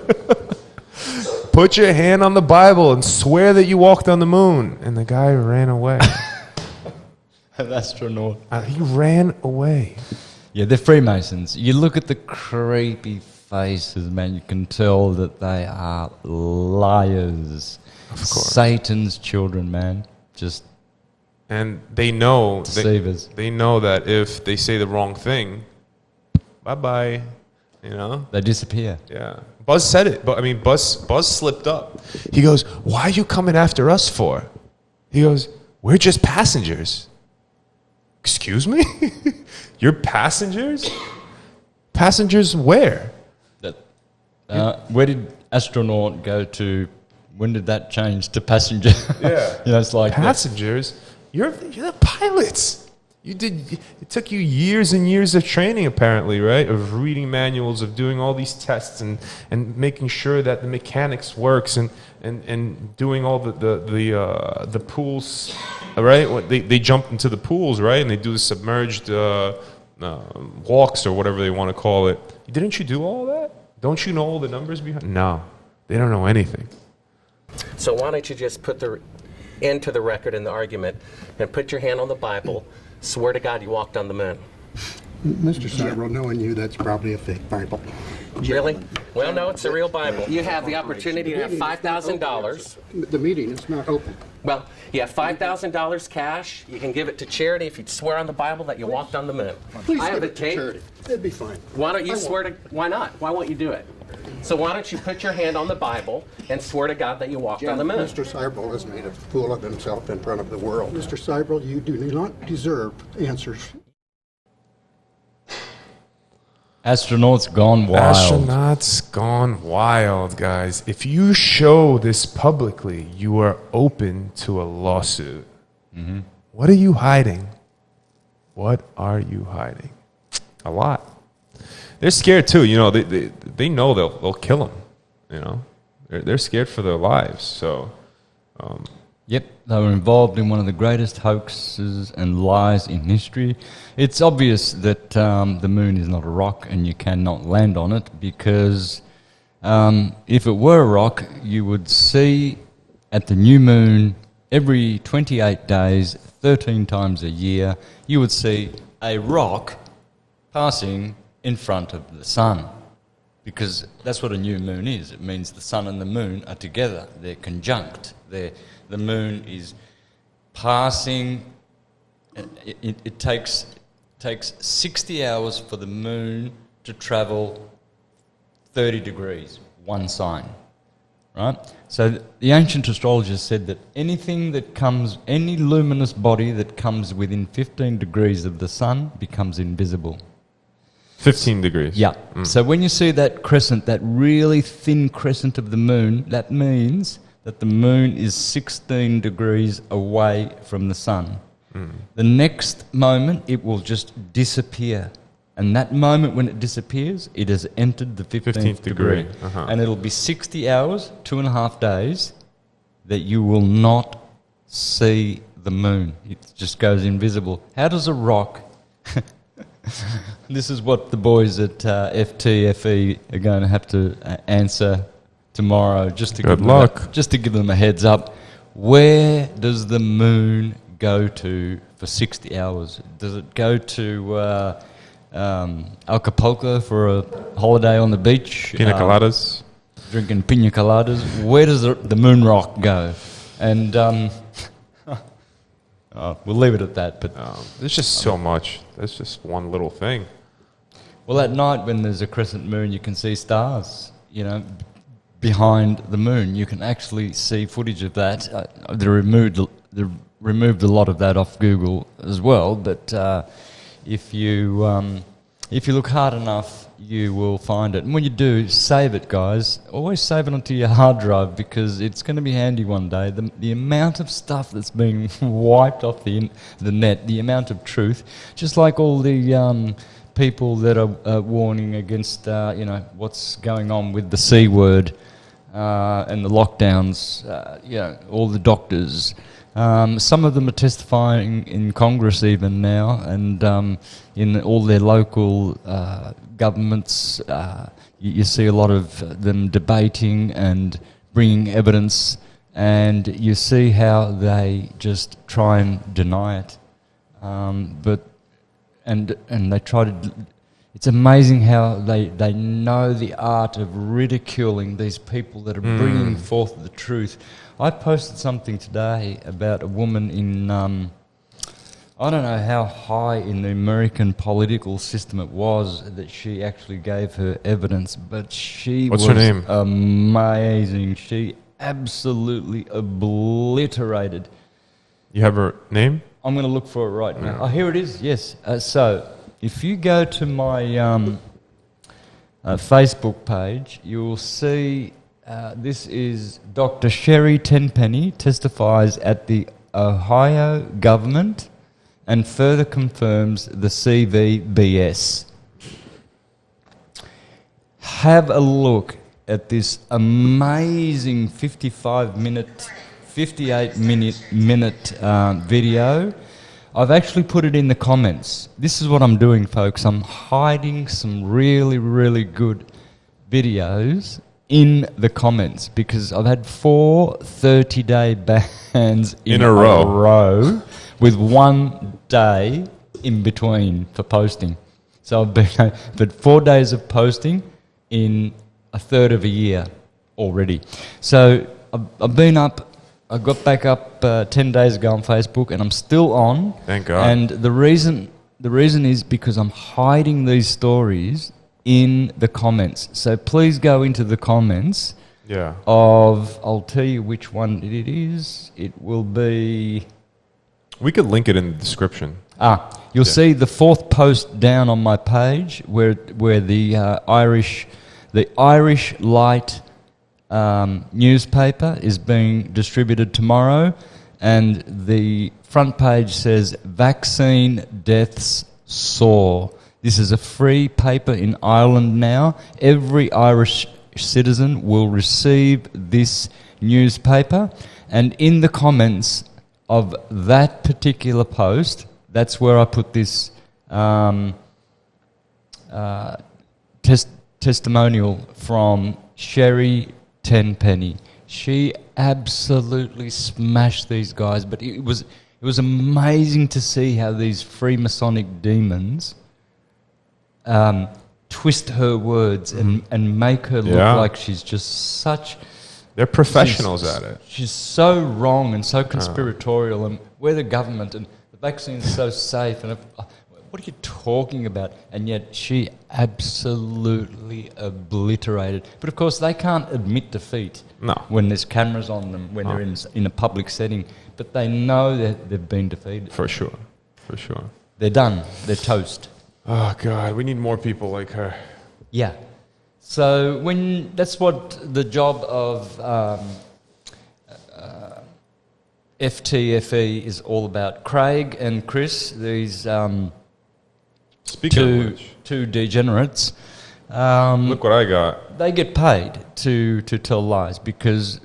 C: put your hand on the Bible and swear that you walked on the moon. And the guy ran away.
B: An astronaut.
C: He ran away.
B: Yeah, they're Freemasons. You look at the creepy faces, man, you can tell that they are liars.
C: Of course.
B: Satan's children, man. Just
C: And they know
B: deceivers.
C: they know that if they say the wrong thing, bye-bye,
B: They disappear.
C: Yeah. Buzz said it, but Buzz slipped up. He goes, "Why are you coming after us for?" He goes, "We're just passengers." Excuse me? You're passengers? Passengers where?
B: Where did astronaut go to? When did that change to passenger?
C: Yeah.
B: It's like
C: Passengers? You're the pilots. It took you years and years of training, apparently, right? Of reading manuals, of doing all these tests and making sure that the mechanics works and doing all the pools, right? They jump into the pools, right? And they do the submerged walks or whatever they want to call it. Didn't you do all that? Don't you know all the numbers behind? No, they don't know anything.
D: So why don't you just put the into the record in the argument and put your hand on the Bible, swear to God you walked on the moon.
E: Mr. Sybrel, knowing you, that's probably a fake Bible.
D: Really? Well, no, it's a real Bible. You have the opportunity to have $5,000.
E: The meeting is not open.
D: Well, you have $5,000 cash. You can give it to charity if you swear on the Bible that you walked on the moon.
E: Please
D: I have
E: give
D: the
E: it to
D: tape.
E: charity. It'd be fine.
D: Why don't you
E: I
D: swear to? Why not? Why won't you do it? So why don't you put your hand on the Bible and swear to God that you walked on the moon?
E: Mr. Sybrel has made a fool of himself in front of the world. Mr. Sybrel, you do not deserve answers.
B: Astronauts gone wild.
C: Astronauts gone wild, guys. If you show this publicly, you are open to a lawsuit. Mm-hmm. What are you hiding? What are you hiding? A lot. They're scared too. They know they'll kill them. They're scared for their lives. So.
B: Yep, they were involved in one of the greatest hoaxes and lies in history. It's obvious that the moon is not a rock and you cannot land on it because if it were a rock, you would see at the new moon every 28 days, 13 times a year, you would see a rock passing in front of the sun. Because that's what a new moon is. It means the sun and the moon are together. They're conjunct. The moon is passing. It takes 60 hours for the moon to travel 30 degrees, one sign, right? So the ancient astrologers said that any luminous body that comes within 15 degrees of the sun becomes invisible.
C: 15 degrees.
B: Yeah. So when you see that crescent, that really thin crescent of the moon, that means that the moon is 16 degrees away from the sun. The next moment, it will just disappear. And that moment when it disappears, it has entered the 15th degree.
C: Uh-huh.
B: And it'll be 60 hours, 2.5 days, that you will not see the moon. It just goes invisible. How does a rock... This is what the boys at FTFE are going to have to answer tomorrow. Just to
C: Good
B: give
C: luck.
B: Them just to give them a heads up. Where does the moon go to for 60 hours? Does it go to Acapulco for a holiday on the beach?
C: Pina coladas.
B: Drinking pina coladas. Where does the moon rock go? And we'll leave it at that. But
C: There's just so much. That's just one little thing.
B: well, at night when there's a crescent moon, you can see stars. You know, behind the moon, you can actually see footage of that. They removed a lot of that off Google as well. But if you look hard enough, you will find it. And when you do, save it, guys. Always save it onto your hard drive because it's going to be handy one day. The amount of stuff that's being wiped off the net, the amount of truth, just like all the people that are warning against, what's going on with the C word and the lockdowns, all the doctors. Some of them are testifying in Congress even now, and in all their local governments, you see a lot of them debating and bringing evidence, and you see how they just try and deny it. And they try to. It's amazing how they know the art of ridiculing these people that are bringing forth the truth. I posted something today about a woman in, I don't know how high in the American political system it was that she actually gave her evidence, but she
C: What's
B: was
C: her name?
B: amazing. She absolutely obliterated.
C: You have her name?
B: I'm going to look for it right now. Oh, here it is, yes. So if you go to my Facebook page, you will see... this is Dr. Sherry Tenpenny testifies at the Ohio government and further confirms the CVBS. Have a look at this amazing 58-minute video. I've actually put it in the comments. This is what I'm doing, folks. I'm hiding some really, really good videos in the comments because I've had 4 30-day bans in a row with 1 day in between for posting. So I've been 4 days of posting in a third of a year already. So I've been up, I got back up 10 days ago on Facebook and I'm still on.
C: Thank God.
B: And the reason is because I'm hiding these stories in the comments. So please go into the comments I'll tell you which one it is. It will be...
C: We could link it in the description.
B: You'll see the 4th post down on my page where the Irish Light newspaper is being distributed tomorrow, and the front page says vaccine deaths soar. This is a free paper in Ireland now. Every Irish citizen will receive this newspaper. And in the comments of that particular post, that's where I put this testimonial from Sherry Tenpenny. She absolutely smashed these guys, but it was amazing to see how these Freemasonic demons twist her words and make her look like she's just such...
C: They're professionals at it.
B: She's so wrong and so conspiratorial, and we're the government, and the vaccine's so safe, and what are you talking about? And yet she absolutely obliterated. But of course they can't admit defeat when there's cameras on them, when they're in a public setting, but they know that they've been defeated.
C: For sure.
B: They're done. They're toast.
C: Oh, God, we need more people like her.
B: Yeah. So that's what the job of FTFE is all about. Craig and Chris, these two degenerates.
C: Look what I got.
B: They get paid to tell lies because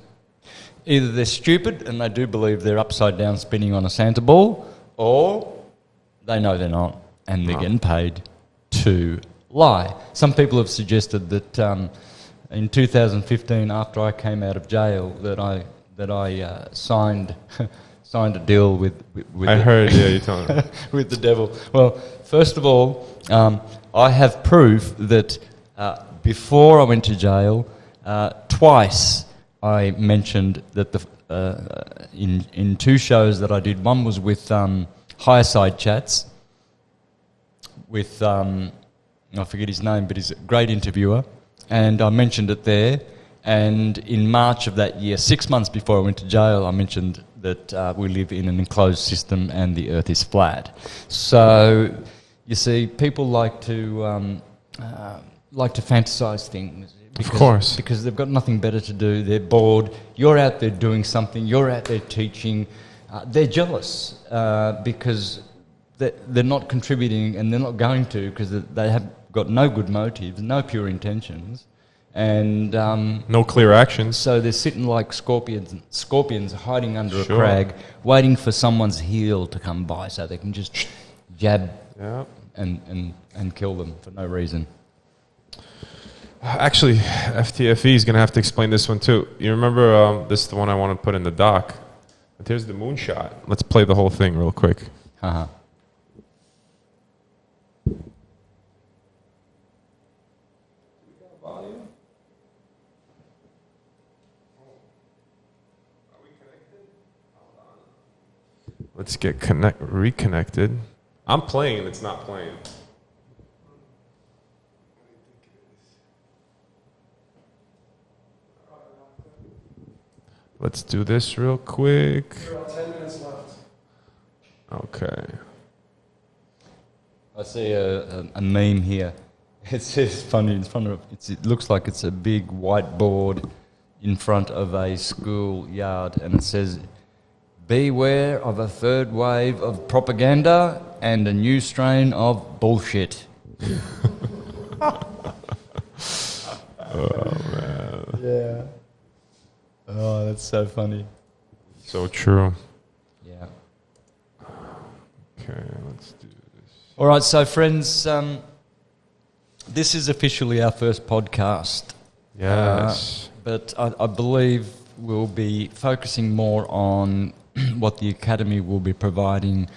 B: either they're stupid and they do believe they're upside down spinning on a Santa ball, or they know they're not and they're getting paid to lie. Some people have suggested that in 2015, after I came out of jail, that I signed signed a deal with
C: I heard, yeah, you told me.
B: with the devil. Well, first of all, I have proof that before I went to jail, twice I mentioned that in 2 shows that I did. One was with Higher Side Chats with I forget his name, but he's a great interviewer, and I mentioned it there. And in March of that year, 6 months before I went to jail, I mentioned that we live in an enclosed system and the Earth is flat. So, you see, people like to fantasize things.
C: Of course.
B: Because they've got nothing better to do. They're bored. You're out there doing something. You're out there teaching. They're jealous because they're not contributing, and they're not going to, because they have got no good motives, no pure intentions. And
C: No clear actions.
B: so they're sitting like scorpions hiding under a
C: Sure.
B: crag, waiting for someone's heel to come by so they can just jab
C: Yeah.
B: and kill them for no reason.
C: Actually, FTFE is going to have to explain this one too. You remember, this is the one I want to put in the doc. But here's the moonshot. Let's play the whole thing real quick.
B: Haha.
C: Let's get reconnected. I'm playing and it's not playing. Let's do this real quick.
A: There are 10 minutes left.
C: Okay.
B: I see a meme here. It's funny. It looks like it's a big whiteboard in front of a school yard, and it says, "Beware of a third wave of propaganda and a new strain of bullshit." Yeah. Oh, that's so funny.
C: So true.
B: Yeah.
C: Okay, let's do this.
B: All right, so friends, this is officially our first podcast.
C: Yes.
B: But I believe we'll be focusing more on what the Academy will be providing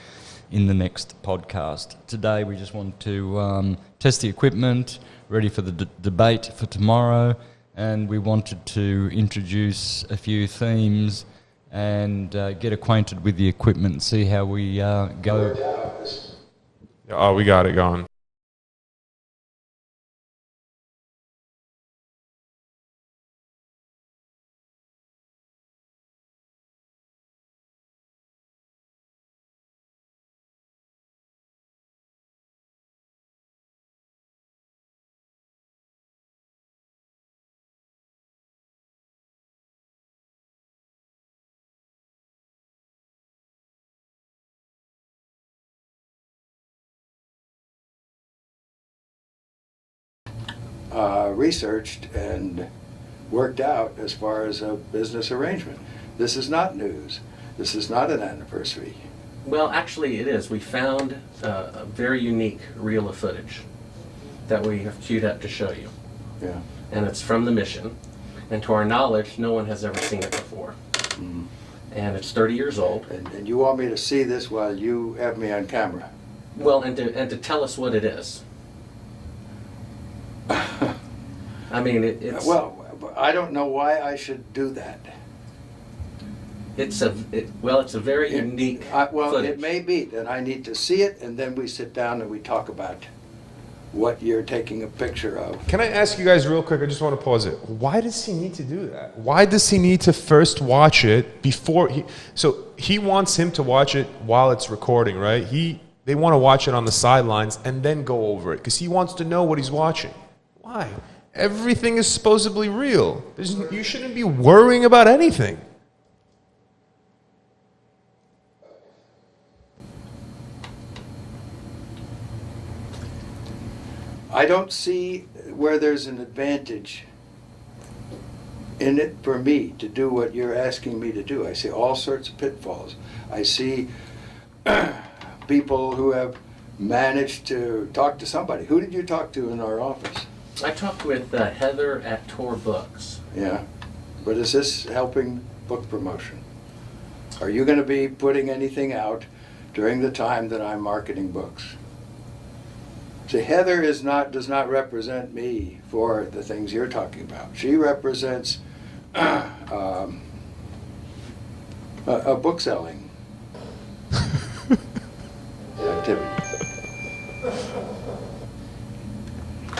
B: in the next podcast. Today we just want to test the equipment, ready for the debate for tomorrow, and we wanted to introduce a few themes and get acquainted with the equipment and see how we go.
C: Oh, we got it going.
F: Researched and worked out as far as a business arrangement. This is not news. This is not an anniversary.
D: Well, actually, it is. We found a very unique reel of footage that we have queued up to show you.
F: Yeah.
D: And it's from the mission. And to our knowledge, no one has ever seen it before.
F: Mm.
D: And it's 30 years old.
F: And you want me to see this while you have me on camera?
D: Well, and to tell us what it is. I mean, it's
F: Well, I don't know why I should do that.
D: it's a very unique footage.
F: It may be that I need to see it, and then we sit down and we talk about what you're taking a picture of.
C: Can I ask you guys real quick? I just want to pause it. Why does he need to do that? Why does he need to first watch it before he? So he wants him to watch it while it's recording, right? They want to watch it on the sidelines and then go over it because he wants to know what he's watching. Why? Everything is supposedly real. You shouldn't be worrying about anything.
F: I don't see where there's an advantage in it for me to do what you're asking me to do. I see all sorts of pitfalls. I see people who have managed to talk to somebody. Who did you talk to in our office?
D: I talked with Heather at Tor Books.
F: Yeah. But is this helping book promotion? Are you going to be putting anything out during the time that I'm marketing books? See, Heather does not represent me for the things you're talking about. She represents a book selling activity.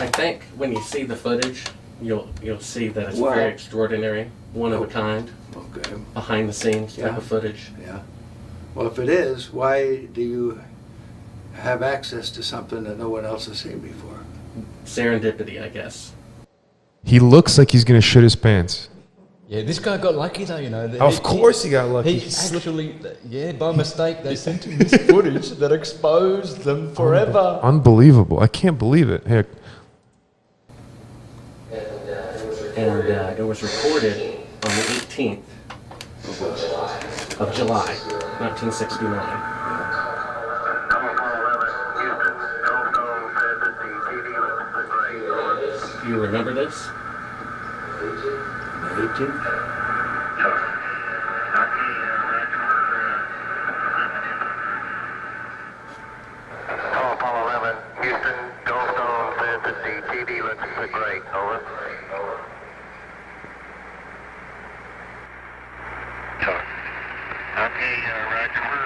D: I think when you see the footage, you'll see that it's
F: Well-
D: very extraordinary, one of a kind,
F: Okay.
D: behind the scenes type
F: Yeah.
D: of footage.
F: Yeah. Well, if it is, why do you have access to something that no one else has seen before?
D: Serendipity, I guess.
C: He looks like he's gonna shit his pants.
B: Yeah, this guy got lucky though, you know.
C: Of course he got lucky.
B: He actually, by mistake, they sent him this footage that exposed them forever.
C: Unbelievable! I can't believe it. Here,
D: And it was recorded on the 18th of July, 1969. Do you remember this?
F: The 18th?
G: Apollo 11, Houston, Goldstone says that the TV looks great. Over. Okay, Roger, we're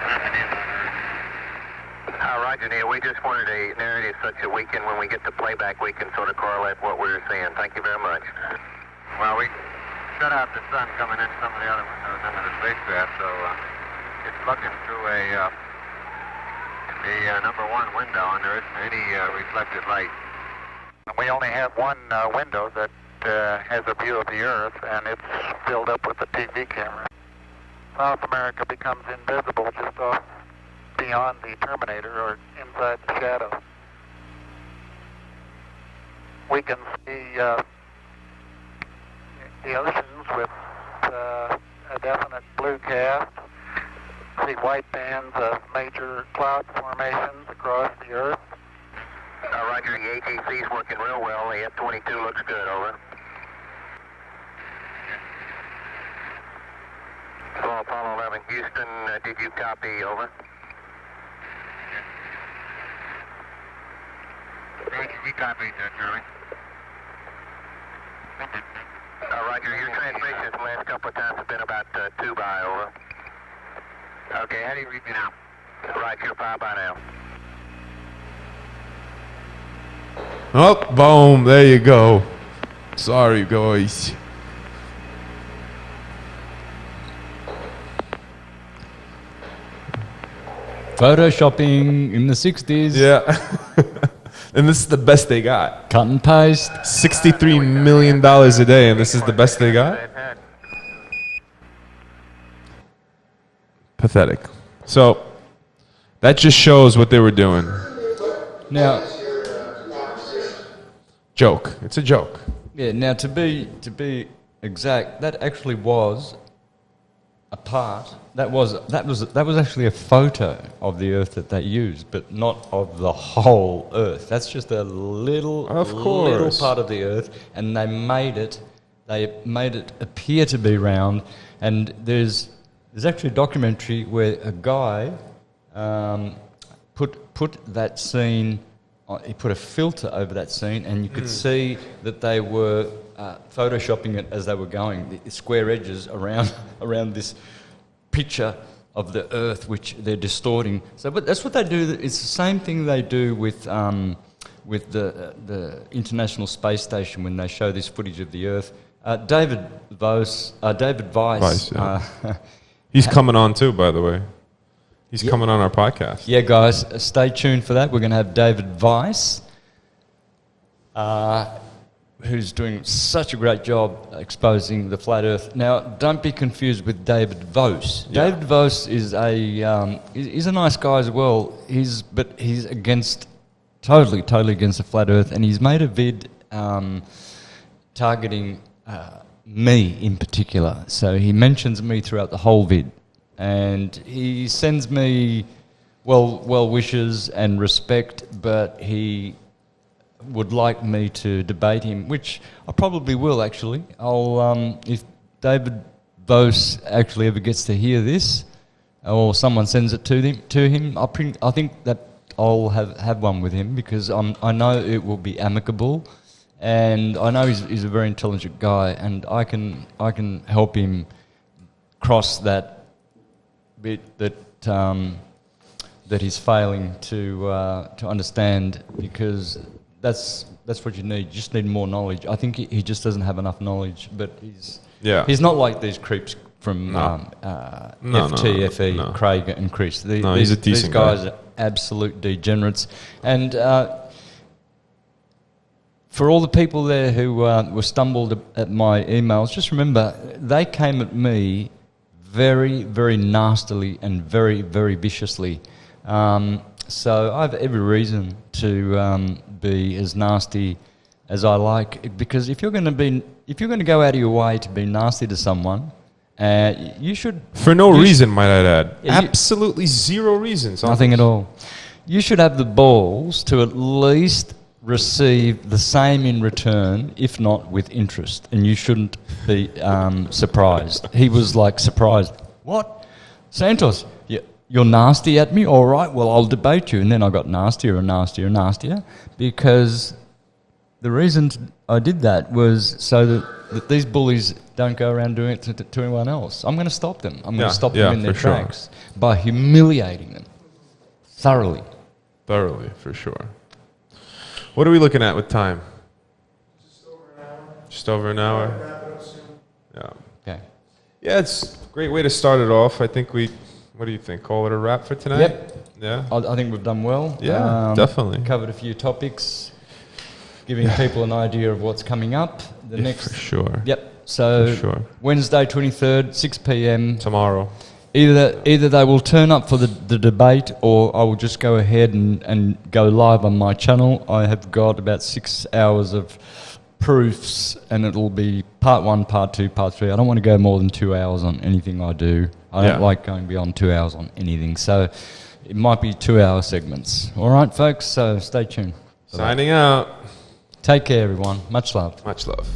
G: happening on Earth. Roger, Neil, we just wanted a narrative such that we can, when we get the playback, we can sort of correlate what we're seeing. Thank you very much. Well, we shut out the sun coming in some of the other windows into the spacecraft, so it's looking through the number one window, and there isn't any reflected light. We only have one window that has a view of the Earth, and it's filled up with the TV camera. South America becomes invisible just off beyond the terminator or inside the shadow. We can see the oceans with a definite blue cast. See white bands of major cloud formations across the Earth. Roger, the ATC is working real well. The F-22 looks good, over. So Apollo 11, Houston, did you copy, over? ATC copied, Charlie. Roger, your transmissions the last couple of times have been about 2 by, over. Okay, how do you read me now? Right, you're 5 by now.
C: oh, boom! There you go. Sorry, guys.
B: Photoshopping in the 60s.
C: Yeah. And this is the best they got.
B: Cut and paste.
C: $63 million a day, and this is the best they got? Pathetic. So, that just shows what they were doing.
B: Now,
C: Joke. It's a joke.
B: yeah. Now to be exact, that actually was a part. That was actually a photo of the Earth that they used, but not of the whole Earth. That's just a little part of the Earth, and they made it appear to be round. And there's actually a documentary where a guy put that scene. He put a filter over that scene, and you could see that they were photoshopping it as they were going, the square edges around this picture of the Earth, which they're distorting. So, but that's what they do. It's the same thing they do with the International Space Station when they show this footage of the Earth. David Weiss.
C: Yeah. He's coming on too, by the way. He's coming on our podcast.
B: Yeah, guys, stay tuned for that. We're going to have David Weiss, who's doing such a great job exposing the flat Earth. Now, don't be confused with David Vos.
C: Yeah.
B: David Vos is he's a nice guy as well. But he's totally against the flat Earth, and he's made a vid targeting me in particular. So he mentions me throughout the whole vid. And he sends me well wishes and respect, but he would like me to debate him, which I probably will actually. I'll if David Vos actually ever gets to hear this, or someone sends it to him. I think that I'll have one with him because I know it will be amicable, and I know he's a very intelligent guy, and I can help him cross that bit that he's failing to understand, because that's what you need. You just need more knowledge. I think he just doesn't have enough knowledge, but he's not like these creeps from FTFE, Craig and Chris.
C: He's a decent
B: these guys
C: guy.
B: are absolute degenerates. And for all the people there who were stumbled at my emails, just remember, they came at me very, very nastily and very, very viciously. So I have every reason to be as nasty as I like, because if you're going to go out of your way to be nasty to someone, you should,
C: for no reason, might I add.
B: Yeah,
C: Absolutely zero reasons.
B: Nothing at all. You should have the balls to at least receive the same in return, if not with interest, and you shouldn't be surprised. He was like surprised. What? Santos, you're nasty at me? All right, well, I'll debate you. And then I got nastier and nastier and nastier, because the reason I did that was so that these bullies don't go around doing it to anyone else. I'm going to stop them. I'm going to stop them in their tracks by humiliating them thoroughly.
C: Thoroughly, for sure. What are we looking at with time? Just over an hour. Yeah.
B: Okay.
C: Yeah, it's a great way to start it off. I think what do you think? Call it a wrap for tonight?
B: Yep.
C: Yeah?
B: I think we've done well.
C: Yeah, definitely.
B: Covered a few topics, giving people an idea of what's coming up.
C: For sure.
B: Yep. So
C: For sure.
B: Wednesday 23rd, 6 p.m.
C: Tomorrow.
B: Either they will turn up for the debate, or I will just go ahead and go live on my channel. I have got about 6 hours of proofs, and it'll be part 1, part 2, part 3. I don't want to go more than 2 hours on anything I do. I don't like going beyond 2 hours on anything. So it might be 2-hour segments. All right, folks, so stay tuned.
C: Signing out.
B: Take care, everyone. Much love.
C: Much love.